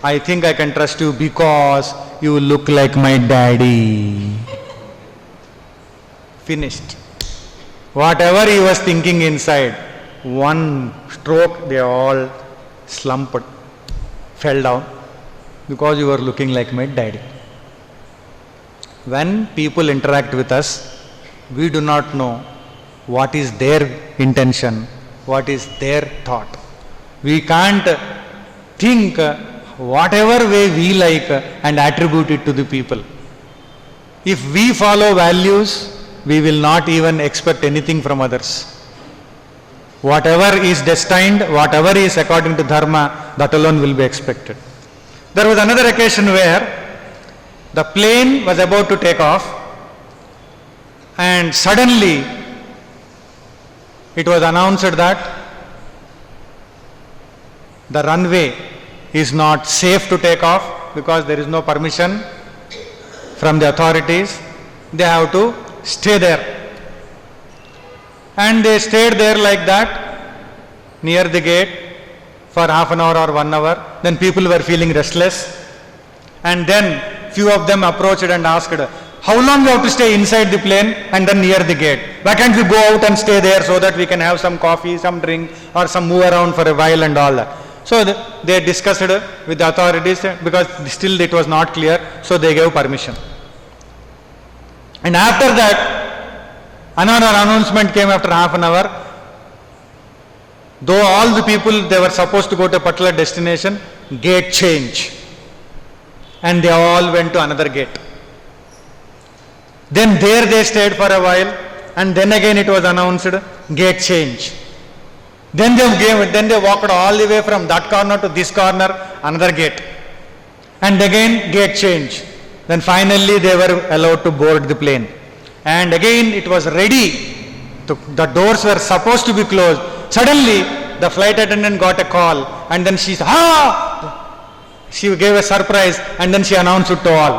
"I think I can trust you because you look like my daddy." Finished. Whatever he was thinking inside, one stroke they all slumped, fell down, because you were looking like my daddy. When people interact with us, we do not know what is their intention, what is their thought. We can't think whatever way we like and attribute it to the people. If we follow values, we will not even expect anything from others. Whatever is destined, whatever is according to dharma, that alone will be expected. There was another occasion where the plane was about to take off, and suddenly it was announced that the runway is not safe to take off because there is no permission from the authorities. They have to stay there. And they stayed there like that near the gate for half an hour or 1 hour. Then people were feeling restless. And then few of them approached and asked, "How long we have to stay inside the plane and then near the gate? Why can't we go out and stay there so that we can have some coffee, some drink, or some move around for a while and all that?" So they discussed with the authorities because still it was not clear, so they gave permission. And after that, Another announcement came after half an hour. Though all the people, they were supposed to go to a particular destination, gate change. And they all went to another gate. Then there they stayed for a while, and then again it was announced, gate change. Then they walked all the way from that corner to this corner, another gate. And again gate change. Then finally they were allowed to board the plane. And again it was ready. The doors were supposed to be closed. Suddenly the flight attendant got a call, and then she gave a surprise, and then she announced it to all.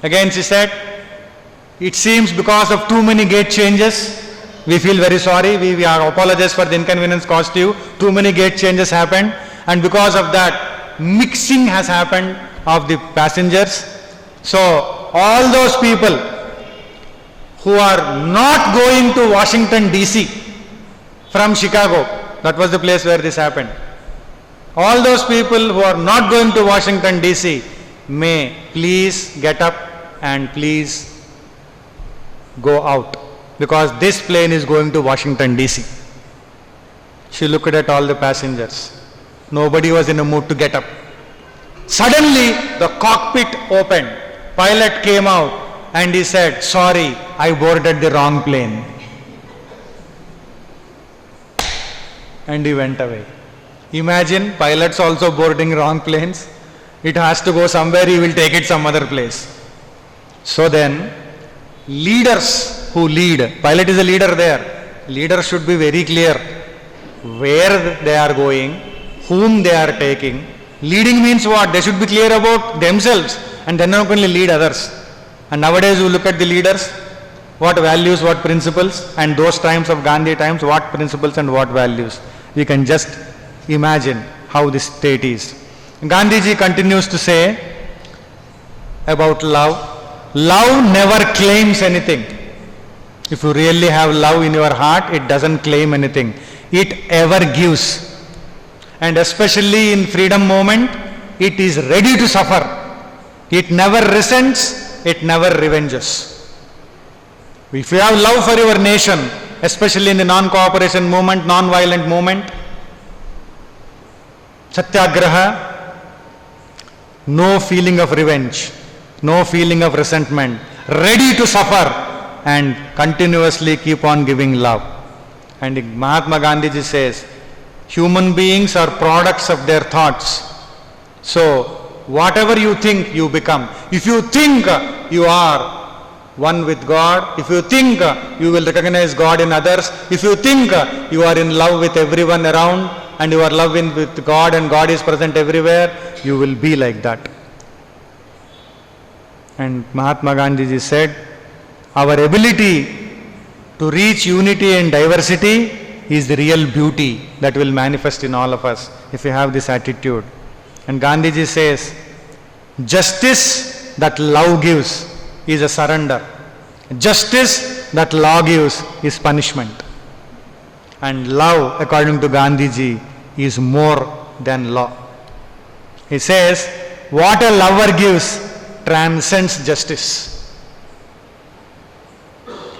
Again she said, it seems because of too many gate changes, we feel very sorry, we apologize for the inconvenience caused to you. Too many gate changes happened, and because of that, mixing has happened of the passengers. So all those people who are not going to Washington DC from Chicago, that was the place where this happened. All those people who are not going to Washington DC may please get up and please go out, because this plane is going to Washington DC. She looked at all the passengers. Nobody was in a mood to get up. Suddenly the cockpit opened. Pilot came out and he said, sorry, I boarded the wrong plane. And he went away. Imagine pilots also boarding wrong planes. It has to go somewhere, he will take it some other place. So then, leaders who lead, pilot is a leader there. Leaders should be very clear where they are going, whom they are taking. Leading means what? They should be clear about themselves, and then not only lead others. And nowadays you look at the leaders, what values, what principles, and those times of Gandhi times, what principles and what values. We can just imagine how this state is. Gandhiji continues to say about love. Love never claims anything. If you really have love in your heart, it doesn't claim anything. It ever gives. And especially in freedom movement, it is ready to suffer. It never resents, it never revenges. If you have love for your nation, especially in the non-cooperation movement, non-violent movement, Satyagraha, no feeling of revenge, no feeling of resentment, ready to suffer and continuously keep on giving love. And Mahatma Gandhiji says, human beings are products of their thoughts. So, whatever you think, you become. If you think you are one with God, if you think you will recognize God in others, if you think you are in love with everyone around and you are loving with God and God is present everywhere, you will be like that. And Mahatma Gandhiji said, our ability to reach unity and diversity is the real beauty that will manifest in all of us if we have this attitude. And Gandhiji says, justice that love gives is a surrender. Justice that law gives is punishment. And love, according to Gandhiji, is more than law. He says, what a lover gives transcends justice.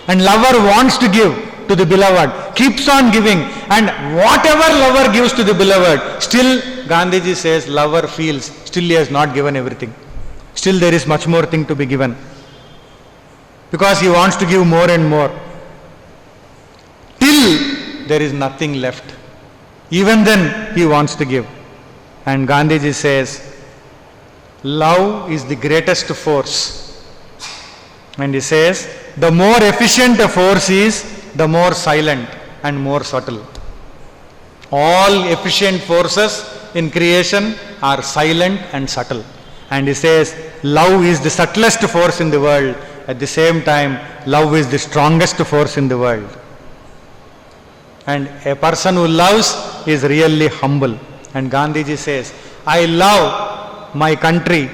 And lover wants to give to the beloved, keeps on giving, and whatever lover gives to the beloved, still Gandhiji says lover feels still he has not given everything. Still there is much more thing to be given. Because he wants to give more and more. Till there is nothing left. Even then he wants to give. And Gandhiji says, love is the greatest force. And he says, the more efficient a force is, the more silent and more subtle. All efficient forces in creation are silent and subtle. And he says, love is the subtlest force in the world. At the same time, love is the strongest force in the world. And a person who loves is really humble. And Gandhiji says, I love my country.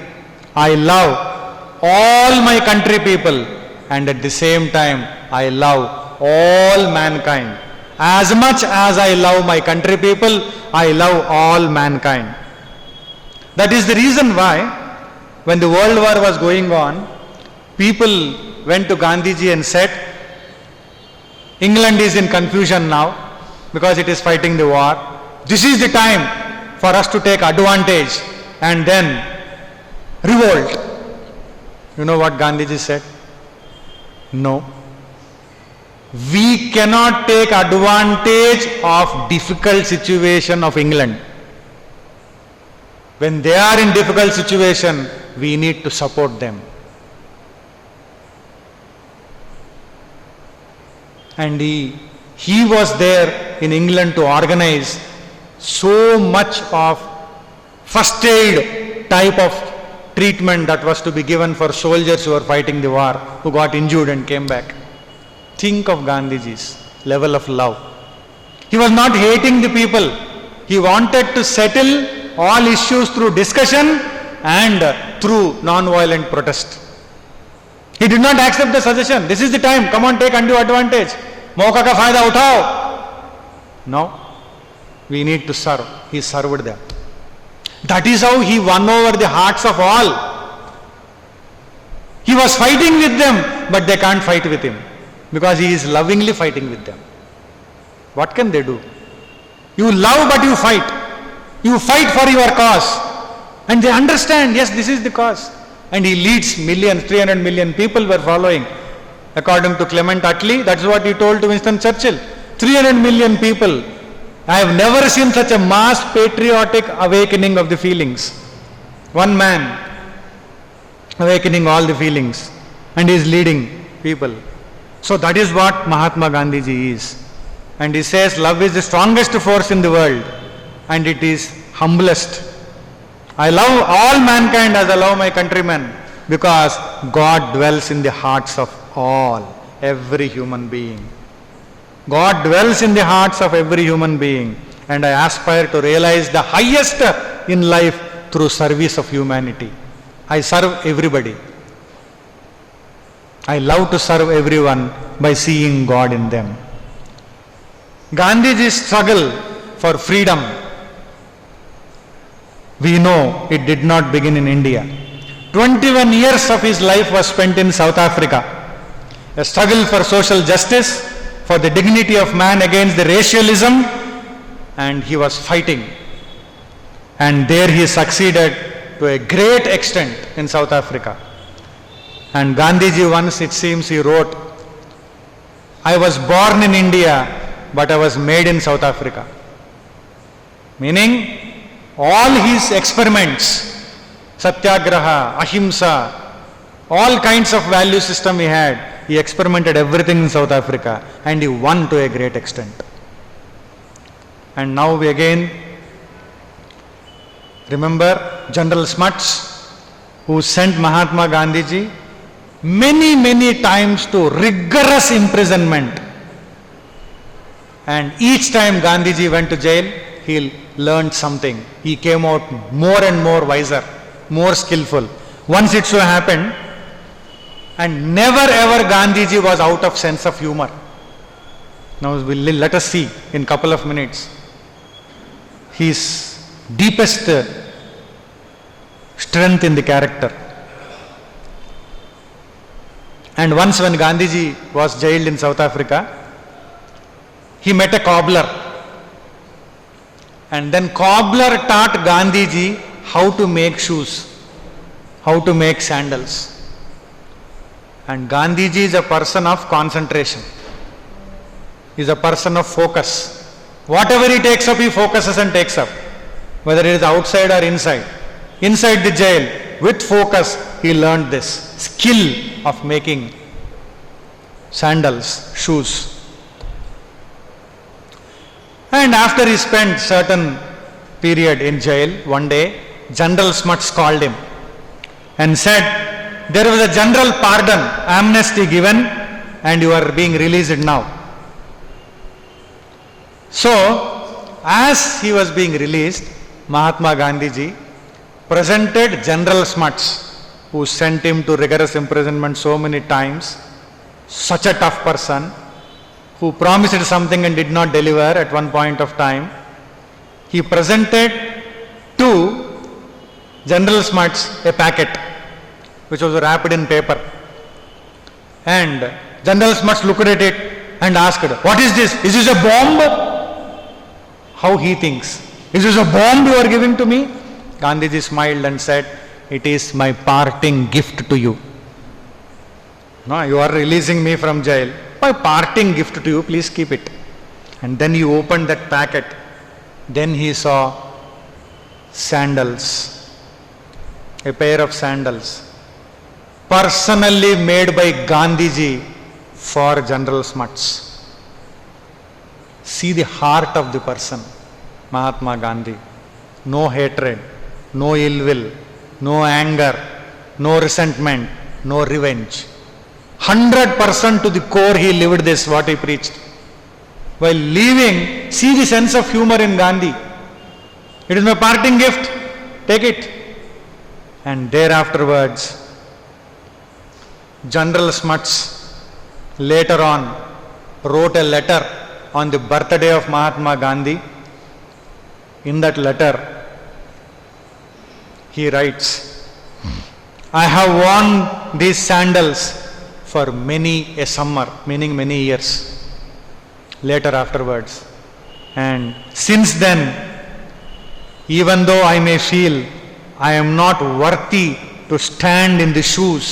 I love all my country people. And at the same time, I love all mankind. As much as I love my country people, I love all mankind. That is the reason why, when the World War was going on, people went to Gandhiji and said, England is in confusion now because it is fighting the war. This is the time for us to take advantage and then revolt. You know what Gandhiji said? No. We cannot take advantage of difficult situation of England. When they are in difficult situation, we need to support them. And he was there in England to organize so much of first aid type of treatment that was to be given for soldiers who were fighting the war, who got injured and came back. Think of Gandhiji's level of love. He was not hating the people. He wanted to settle all issues through discussion and through non-violent protest. He did not accept the suggestion. This is the time. Come on, take undue advantage. Mauka ka fayda uthao. No. We need to serve. He served them. That is how he won over the hearts of all. He was fighting with them, but they can't fight with him because he is lovingly fighting with them. What can they do? You love, but you fight. You fight for your cause. And they understand, yes, this is the cause. And he leads millions, 300 million people were following. According to Clement Attlee, that's what he told to Winston Churchill. 300 million people. I have never seen such a mass patriotic awakening of the feelings. One man awakening all the feelings, and he is leading people. So that is what Mahatma Gandhiji is. And he says love is the strongest force in the world and it is humblest. I love all mankind as I love my countrymen because God dwells in the hearts of all, every human being. God dwells in the hearts of every human being, and I aspire to realize the highest in life through service of humanity. I serve everybody. I love to serve everyone by seeing God in them. Gandhiji's struggle for freedom, we know it did not begin in India. 21 years of his life was spent in South Africa. A struggle for social justice, for the dignity of man against the racialism, and he was fighting. And there he succeeded to a great extent in South Africa. And Gandhiji once, it seems, he wrote, I was born in India, but I was made in South Africa. Meaning, all his experiments, satyagraha, ahimsa, all kinds of value system he had, he experimented everything in South Africa and he won to a great extent. And now we again remember General Smuts, who sent Mahatma Gandhiji many times to rigorous imprisonment. And each time Gandhiji went to jail, he learned something. He came out more and more wiser, more skillful. Once it so happened, and never ever Gandhiji was out of sense of humor. Now let us see in couple of minutes his deepest strength in the character. And once when Gandhiji was jailed in South Africa, he met a cobbler. And then cobbler taught Gandhiji how to make shoes, how to make sandals. And Gandhiji is a person of concentration. He is a person of focus. Whatever he takes up, he focuses and takes up. Whether it is outside or inside. Inside the jail, with focus, he learned this skill of making sandals, shoes. And after he spent certain period in jail, one day, General Smuts called him and said, there was a general pardon, amnesty given, and you are being released now. So, as he was being released, Mahatma Gandhiji presented General Smuts, who sent him to rigorous imprisonment so many times, such a tough person, who promised something and did not deliver at one point of time. He presented to General Smuts a packet which was wrapped in paper. And General Smuts looked at it and asked, "What is this? Is this a bomb?" How he thinks. "Is this a bomb you are giving to me?" Gandhiji smiled and said, "It is my parting gift to you." "No, you are releasing me from jail. My parting gift to you, please keep it." And then he opened that packet. Then he saw sandals, a pair of sandals, personally made by Gandhiji for General Smuts. See the heart of the person, Mahatma Gandhi. No hatred, no ill will, no anger, no resentment, no revenge. 100% to the core he lived this, what he preached. While leaving, see the sense of humor in Gandhi. "It is my parting gift, take it." And thereafterwards, General Smuts later on wrote a letter on the birthday of Mahatma Gandhi. In that letter, he writes, "I have worn these sandals for many a summer," meaning many years later afterwards. "And since then, even though I may feel I am not worthy to stand in the shoes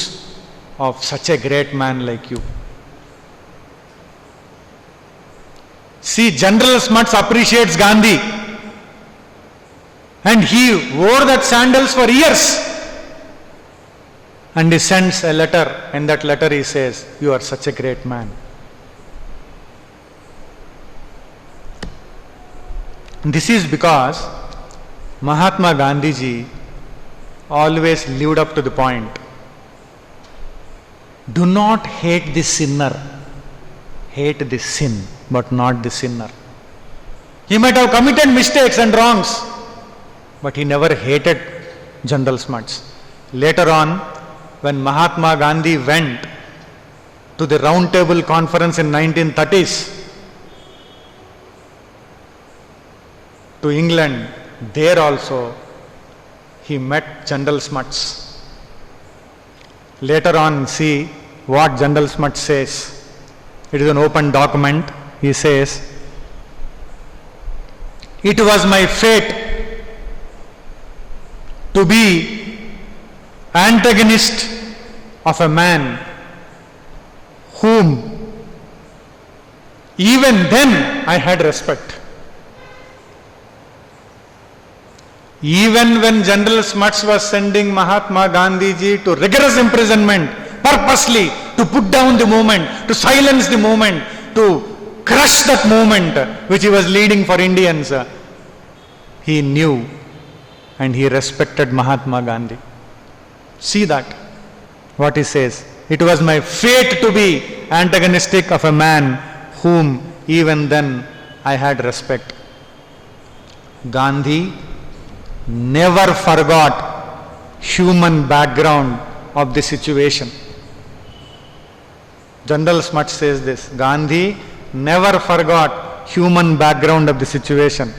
of such a great man like you." See, General Smuts appreciates Gandhi. And he wore that sandals for years. And he sends a letter. In that letter he says, "You are such a great man." And this is because Mahatma Gandhiji always lived up to the point. Do not hate the sinner. Hate the sin, but not the sinner. He might have committed mistakes and wrongs, but he never hated General Smuts. Later on, when Mahatma Gandhi went to the Round Table Conference in 1930s to England, there also he met General Smuts. Later on, see what General Smuts says. It is an open document. He says, "It was my fate to be antagonist of a man whom even then I had respect." Even when General Smuts was sending Mahatma Gandhiji to rigorous imprisonment, purposely to put down the movement, to silence the movement, to crush that movement which he was leading for Indians, he knew and he respected Mahatma Gandhi. See that, what he says. "It was my fate to be antagonistic of a man whom even then I had respect." Gandhi never forgot human background of the situation. General Smuts says this. Gandhi never forgot human background of the situation.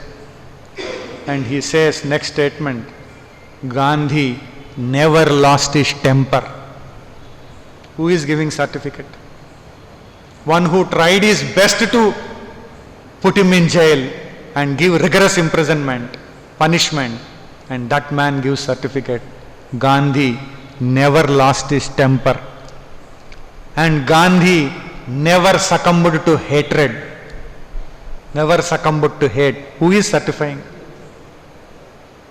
And he says, next statement, Gandhi never lost his temper. Who is giving certificate? One who tried his best to put him in jail and give rigorous imprisonment, punishment, and that man gives certificate. Gandhi never lost his temper. And Gandhi never succumbed to hatred. Never succumbed to hate. Who is certifying?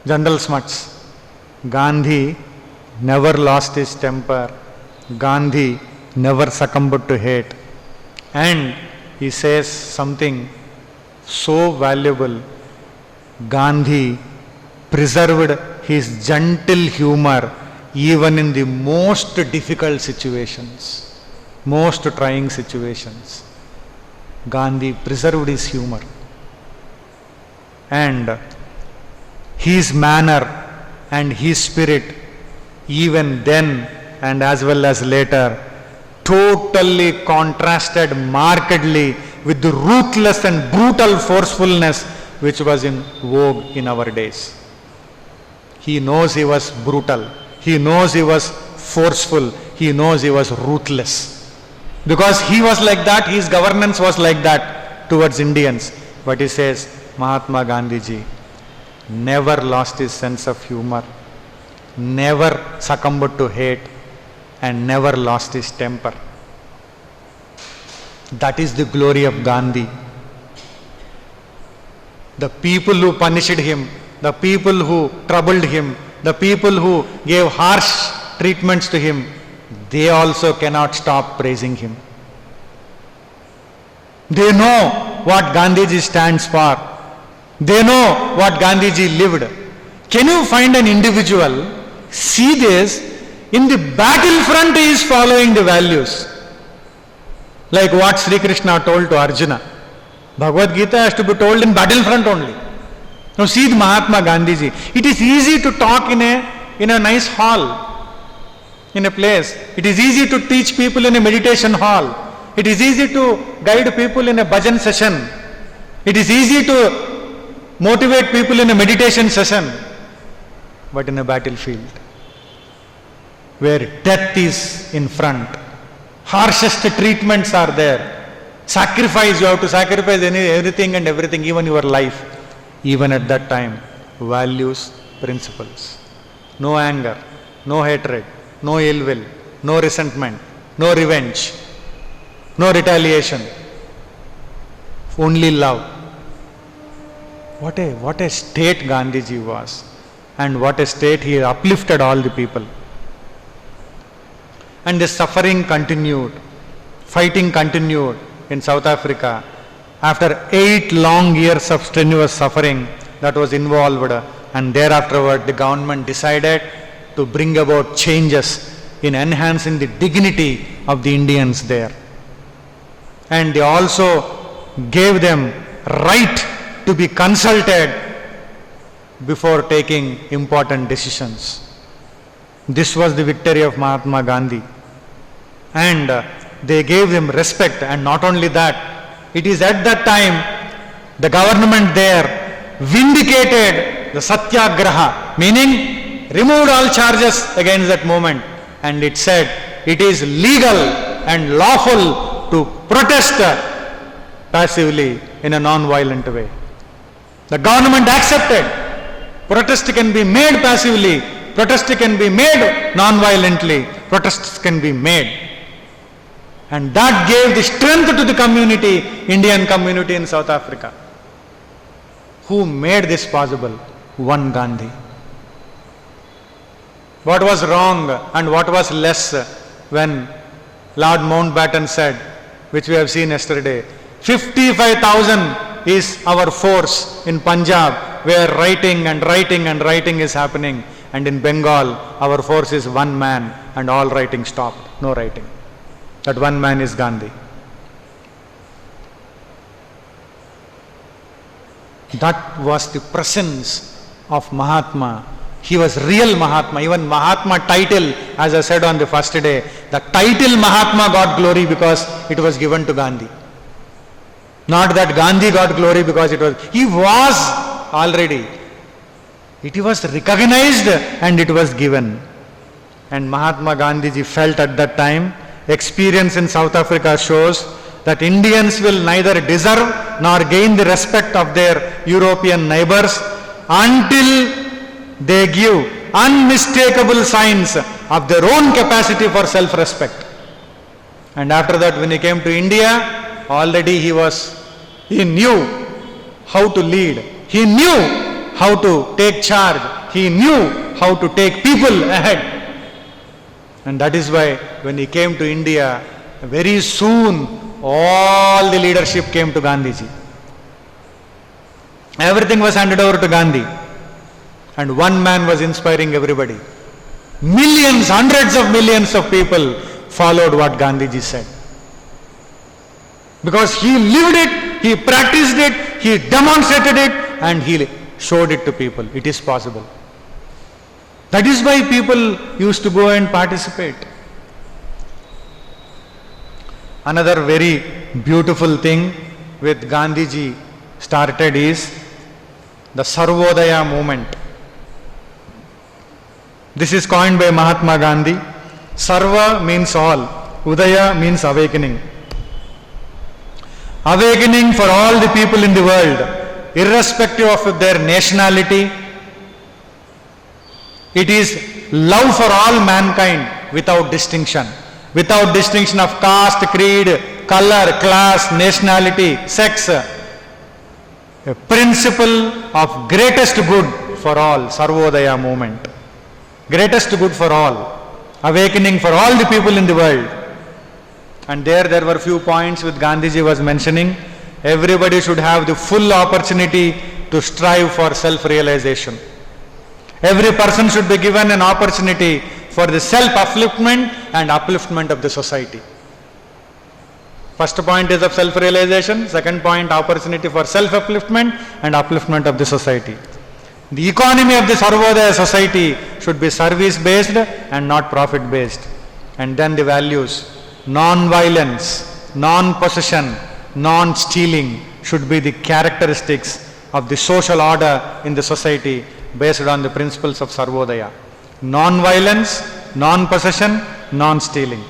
General Smuts. Gandhi never lost his temper. Gandhi never succumbed to hate. And he says something so valuable. Gandhi preserved his gentle humor even in the most difficult situations, most trying situations. Gandhi preserved his humor. And his manner and his spirit, even then and as well as later, totally contrasted markedly with the ruthless and brutal forcefulness which was in vogue in our days. He knows he was brutal. He knows he was forceful. He knows he was ruthless. Because he was like that, his governance was like that towards Indians. But he says, Mahatma Gandhiji never lost his sense of humor, never succumbed to hate, and never lost his temper. That is the glory of Gandhi. The people who punished him, the people who troubled him, the people who gave harsh treatments to him, they also cannot stop praising him. They know what Gandhiji stands for. They know what Gandhiji lived. Can you find an individual, see this, in the battlefront he is following the values? Like what Sri Krishna told to Arjuna. Bhagavad Gita has to be told in battlefront only. Now see the Mahatma Gandhiji. It is easy to talk in a nice hall, in a place. It is easy to teach people in a meditation hall. It is easy to guide people in a bhajan session. It is easy to motivate people in a meditation session. But in a battlefield, where death is in front, harshest treatments are there. Sacrifice, you have to sacrifice everything and everything, even your life. Even at that time, values, principles. No anger, no hatred, no ill will, no resentment, no revenge, no retaliation. Only love. What a state Gandhiji was, and what a state he uplifted all the people. And the suffering continued, fighting continued in South Africa. After 8 long years of strenuous suffering that was involved, and thereafterward the government decided to bring about changes in enhancing the dignity of the Indians there. And they also gave them right to be consulted before taking important decisions. This was the victory of Mahatma Gandhi. And they gave them respect, and not only that, it is at that time the government there vindicated the Satyagraha, meaning removed all charges against that movement, and it said it is legal and lawful to protest passively in a non-violent way. The government accepted. Protest can be made passively, protest can be made non-violently, protests can be made. And that gave the strength to the community, Indian community in South Africa. Who made this possible? One Gandhi. What was wrong and what was less when Lord Mountbatten said, which we have seen yesterday, 55,000 is our force in Punjab, where writing is happening, and in Bengal our force is one man and all writing stopped, no writing. That one man is Gandhi. That was the presence of Mahatma. He was real Mahatma. Even Mahatma title, as I said on the first day, the title Mahatma got glory because it was given to Gandhi. Not that Gandhi got glory because he was already. It was recognized and it was given. And Mahatma Gandhiji felt at that time, experience in South Africa shows that Indians will neither deserve nor gain the respect of their European neighbors until they give unmistakable signs of their own capacity for self-respect. And after that, when he came to India, already he knew how to lead. He knew how to take charge. He knew how to take people ahead. And that is why when he came to India, very soon all the leadership came to Gandhiji. Everything was handed over to Gandhi. And one man was inspiring everybody. Millions, hundreds of millions of people followed what Gandhiji said. Because he lived it, he practiced it, he demonstrated it, and he showed it to people. It is possible. That is why people used to go and participate. Another very beautiful thing with Gandhiji started is the Sarvodaya movement. This is coined by Mahatma Gandhi. Sarva means all. Udaya means awakening. Awakening for all the people in the world, irrespective of their nationality. It is love for all mankind without distinction. Without distinction of caste, creed, color, class, nationality, sex. A principle of greatest good for all, Sarvodaya movement. Greatest good for all. Awakening for all the people in the world. And there were few points which Gandhiji was mentioning. Everybody should have the full opportunity to strive for self-realization. Every person should be given an opportunity for the self-upliftment and upliftment of the society. First point is of self-realization. Second point, opportunity for self-upliftment and upliftment of the society. The economy of the Sarvodaya society should be service-based and not profit-based. And then the values, non-violence, non-possession, non-stealing should be the characteristics of the social order in the society based on the principles of Sarvodaya. Non-violence, non-possession, non-stealing.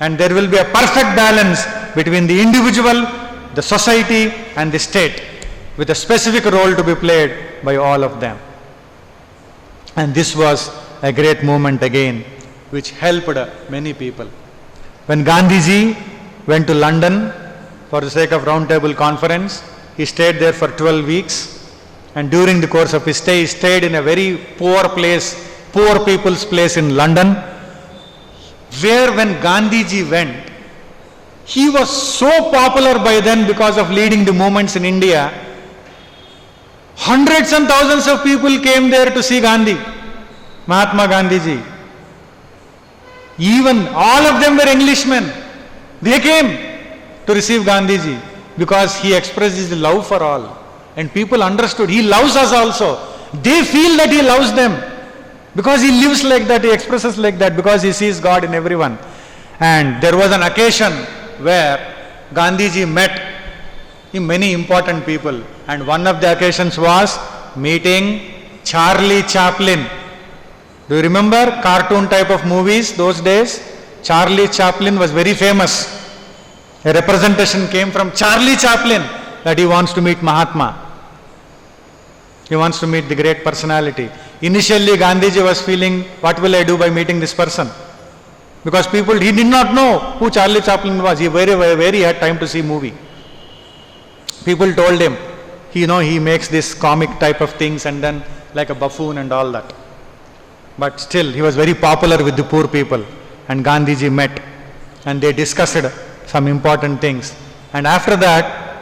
And there will be a perfect balance between the individual, the society and the state, with a specific role to be played by all of them. And this was a great movement again, which helped many people. When Gandhiji went to London for the sake of roundtable conference, he stayed there for 12 weeks. And during the course of his stay, he stayed in a very poor place, poor people's place in London, where when Gandhiji went, he was so popular by then because of leading the movements in India. Hundreds and thousands of people came there to see Gandhi, Mahatma Gandhiji. Even all of them were Englishmen. They came to receive Gandhiji because he expressed his love for all. And people understood, he loves us also. They feel that he loves them because he lives like that, he expresses like that, because he sees God in everyone. And there was an occasion where Gandhiji met many important people. And one of the occasions was meeting Charlie Chaplin. Do you remember cartoon type of movies those days? Charlie Chaplin was very famous. A representation came from Charlie Chaplin that he wants to meet Mahatma. He wants to meet the great personality. Initially Gandhiji was feeling, what will I do by meeting this person? Because he did not know who Charlie Chaplin was. He had time to see movie. People told him, he makes this comic type of things and then like a buffoon and all that. But still, he was very popular with the poor people. And Gandhiji met and they discussed some important things. And after that,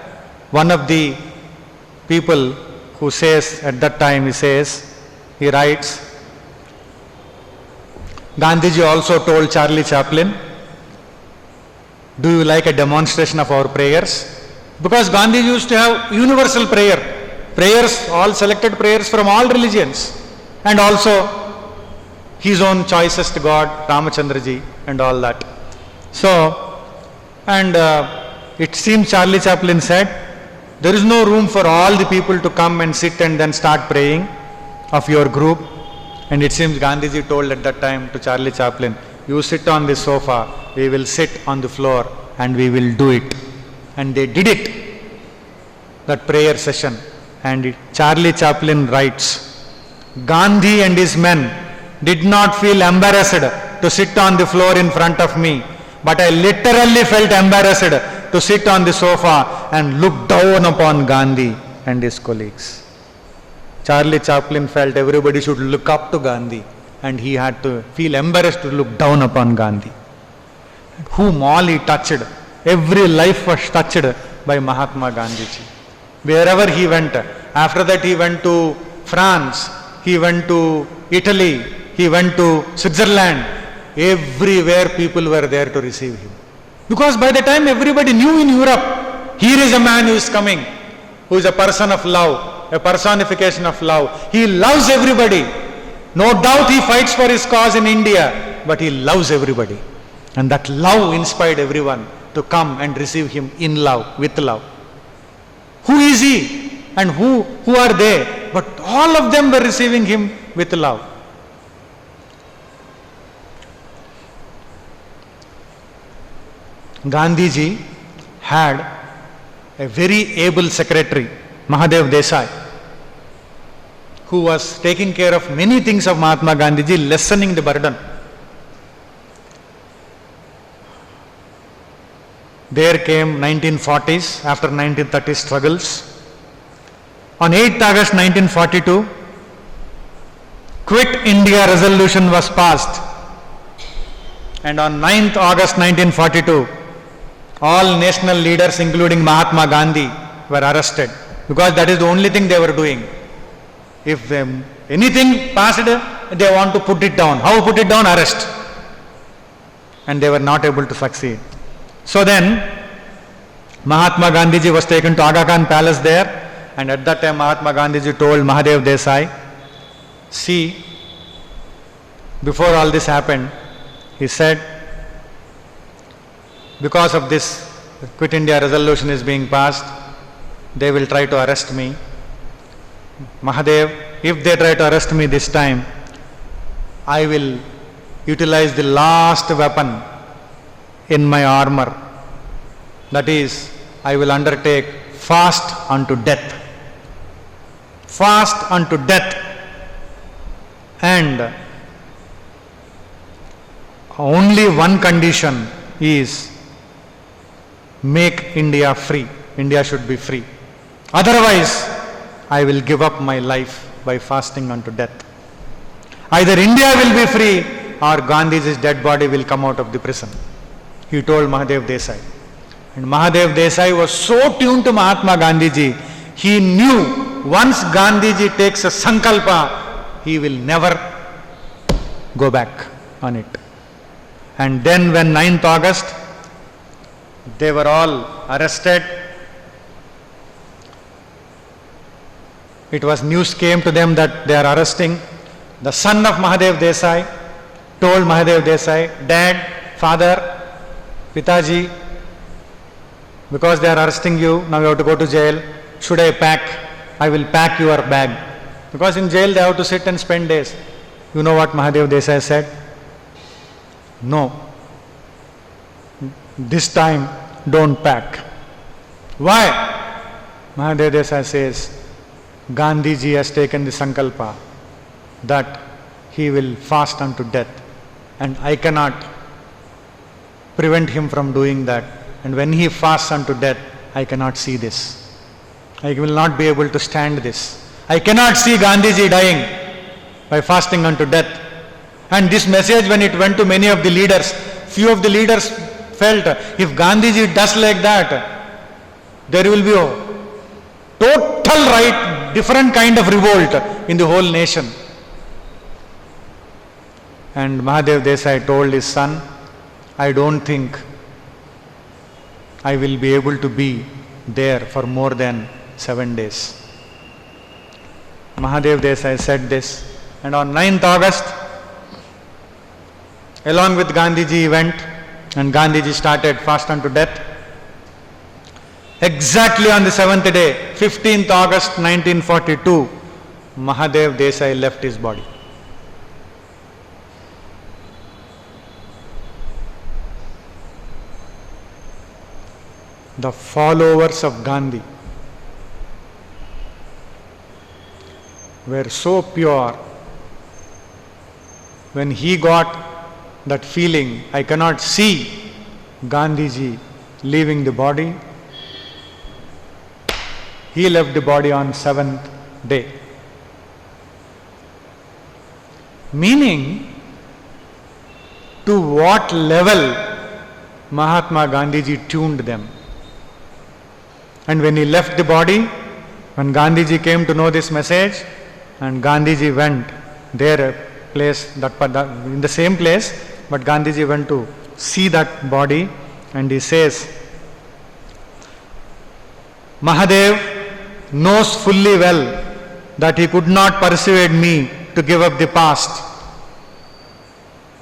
one of the people who says at that time, he writes, Gandhiji also told Charlie Chaplin, do you like a demonstration of our prayers? Because Gandhiji used to have universal prayers, all selected prayers from all religions, and also his own choicest God, Ramachandraji, and all that. So, and it seems Charlie Chaplin said, there is no room for all the people to come and sit and then start praying of your group. And it seems Gandhiji told at that time to Charlie Chaplin, you sit on the sofa, we will sit on the floor and we will do it. And they did it, that prayer session. And Charlie Chaplin writes, Gandhi and his men did not feel embarrassed to sit on the floor in front of me, but I literally felt embarrassed to sit on the sofa and look down upon Gandhi and his colleagues. Charlie Chaplin felt everybody should look up to Gandhi, and he had to feel embarrassed to look down upon Gandhi, whom all he touched. Every life was touched by Mahatma Gandhiji. Wherever he went, after that he went to France, he went to Italy, he went to Switzerland. Everywhere people were there to receive him. Because by the time everybody knew in Europe, here is a man who is coming, who is a person of love, a personification of love. He loves everybody. No doubt he fights for his cause in India, but he loves everybody. And that love inspired everyone to come and receive him in love, with love. Who is he and who are they? But all of them were receiving him with love. Gandhiji had a very able secretary, Mahadev Desai, who was taking care of many things of Mahatma Gandhiji, lessening the burden. There came 1940s after 1930 struggles. On 8th August 1942, Quit India resolution was passed, and on 9th August 1942, all national leaders including Mahatma Gandhi were arrested, because that is the only thing they were doing. If anything passed, they want to put it down. How put it down? Arrest. And they were not able to succeed. So then, Mahatma Gandhiji was taken to Aga Khan Palace there, and at that time Mahatma Gandhiji told Mahadev Desai, see, before all this happened, he said, because of this Quit India resolution is being passed, they will try to arrest me. Mahadev, if they try to arrest me this time, I will utilize the last weapon in my armor. That is, I will undertake fast unto death. Fast unto death. And only one condition is make India free. India should be free. Otherwise, I will give up my life by fasting unto death. Either India will be free or Gandhiji's dead body will come out of the prison. He told Mahadev Desai. And Mahadev Desai was so tuned to Mahatma Gandhiji, he knew once Gandhiji takes a sankalpa, he will never go back on it. And then when 9th August, they were all arrested. It was news came to them that they are arresting. The son of Mahadev Desai told Mahadev Desai, Dad, Father, Pitaji, because they are arresting you, now you have to go to jail. Should I pack? I will pack your bag. Because in jail they have to sit and spend days. You know what Mahadev Desai said? No. This time don't pack. Why? Mahadev Desai says, Gandhiji has taken the sankalpa that he will fast unto death, and I cannot prevent him from doing that. And when he fasts unto death, I cannot see this. I will not be able to stand this. I cannot see Gandhiji dying by fasting unto death. And this message, when it went to many of the leaders, few of the leaders felt, if Gandhiji does like that, there will be a total right, different kind of revolt in the whole nation. And Mahadev Desai told his son, I don't think I will be able to be there for more than 7 days. Mahadev Desai said this, and on 9th August, along with Gandhiji he went, and Gandhiji started fast unto death. Exactly on the 7th day, 15th August 1942, Mahadev Desai left his body. The followers of Gandhi were so pure. When he got that feeling, I cannot see Gandhiji leaving the body, he left the body on 7th day. Meaning, to what level Mahatma Gandhiji tuned them. And when he left the body, when Gandhiji came to know this message, and Gandhiji went there, a place that in the same place, but Gandhiji went to see that body, and he says, Mahadev knows fully well that he could not persuade me to give up the past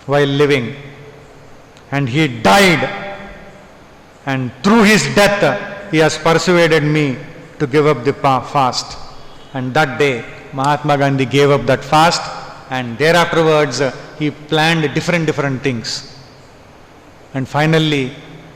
while living, and he died, and through his death he has persuaded me to give up the fast. And that day Mahatma Gandhi gave up that fast, and thereafterwards he planned different things. And finally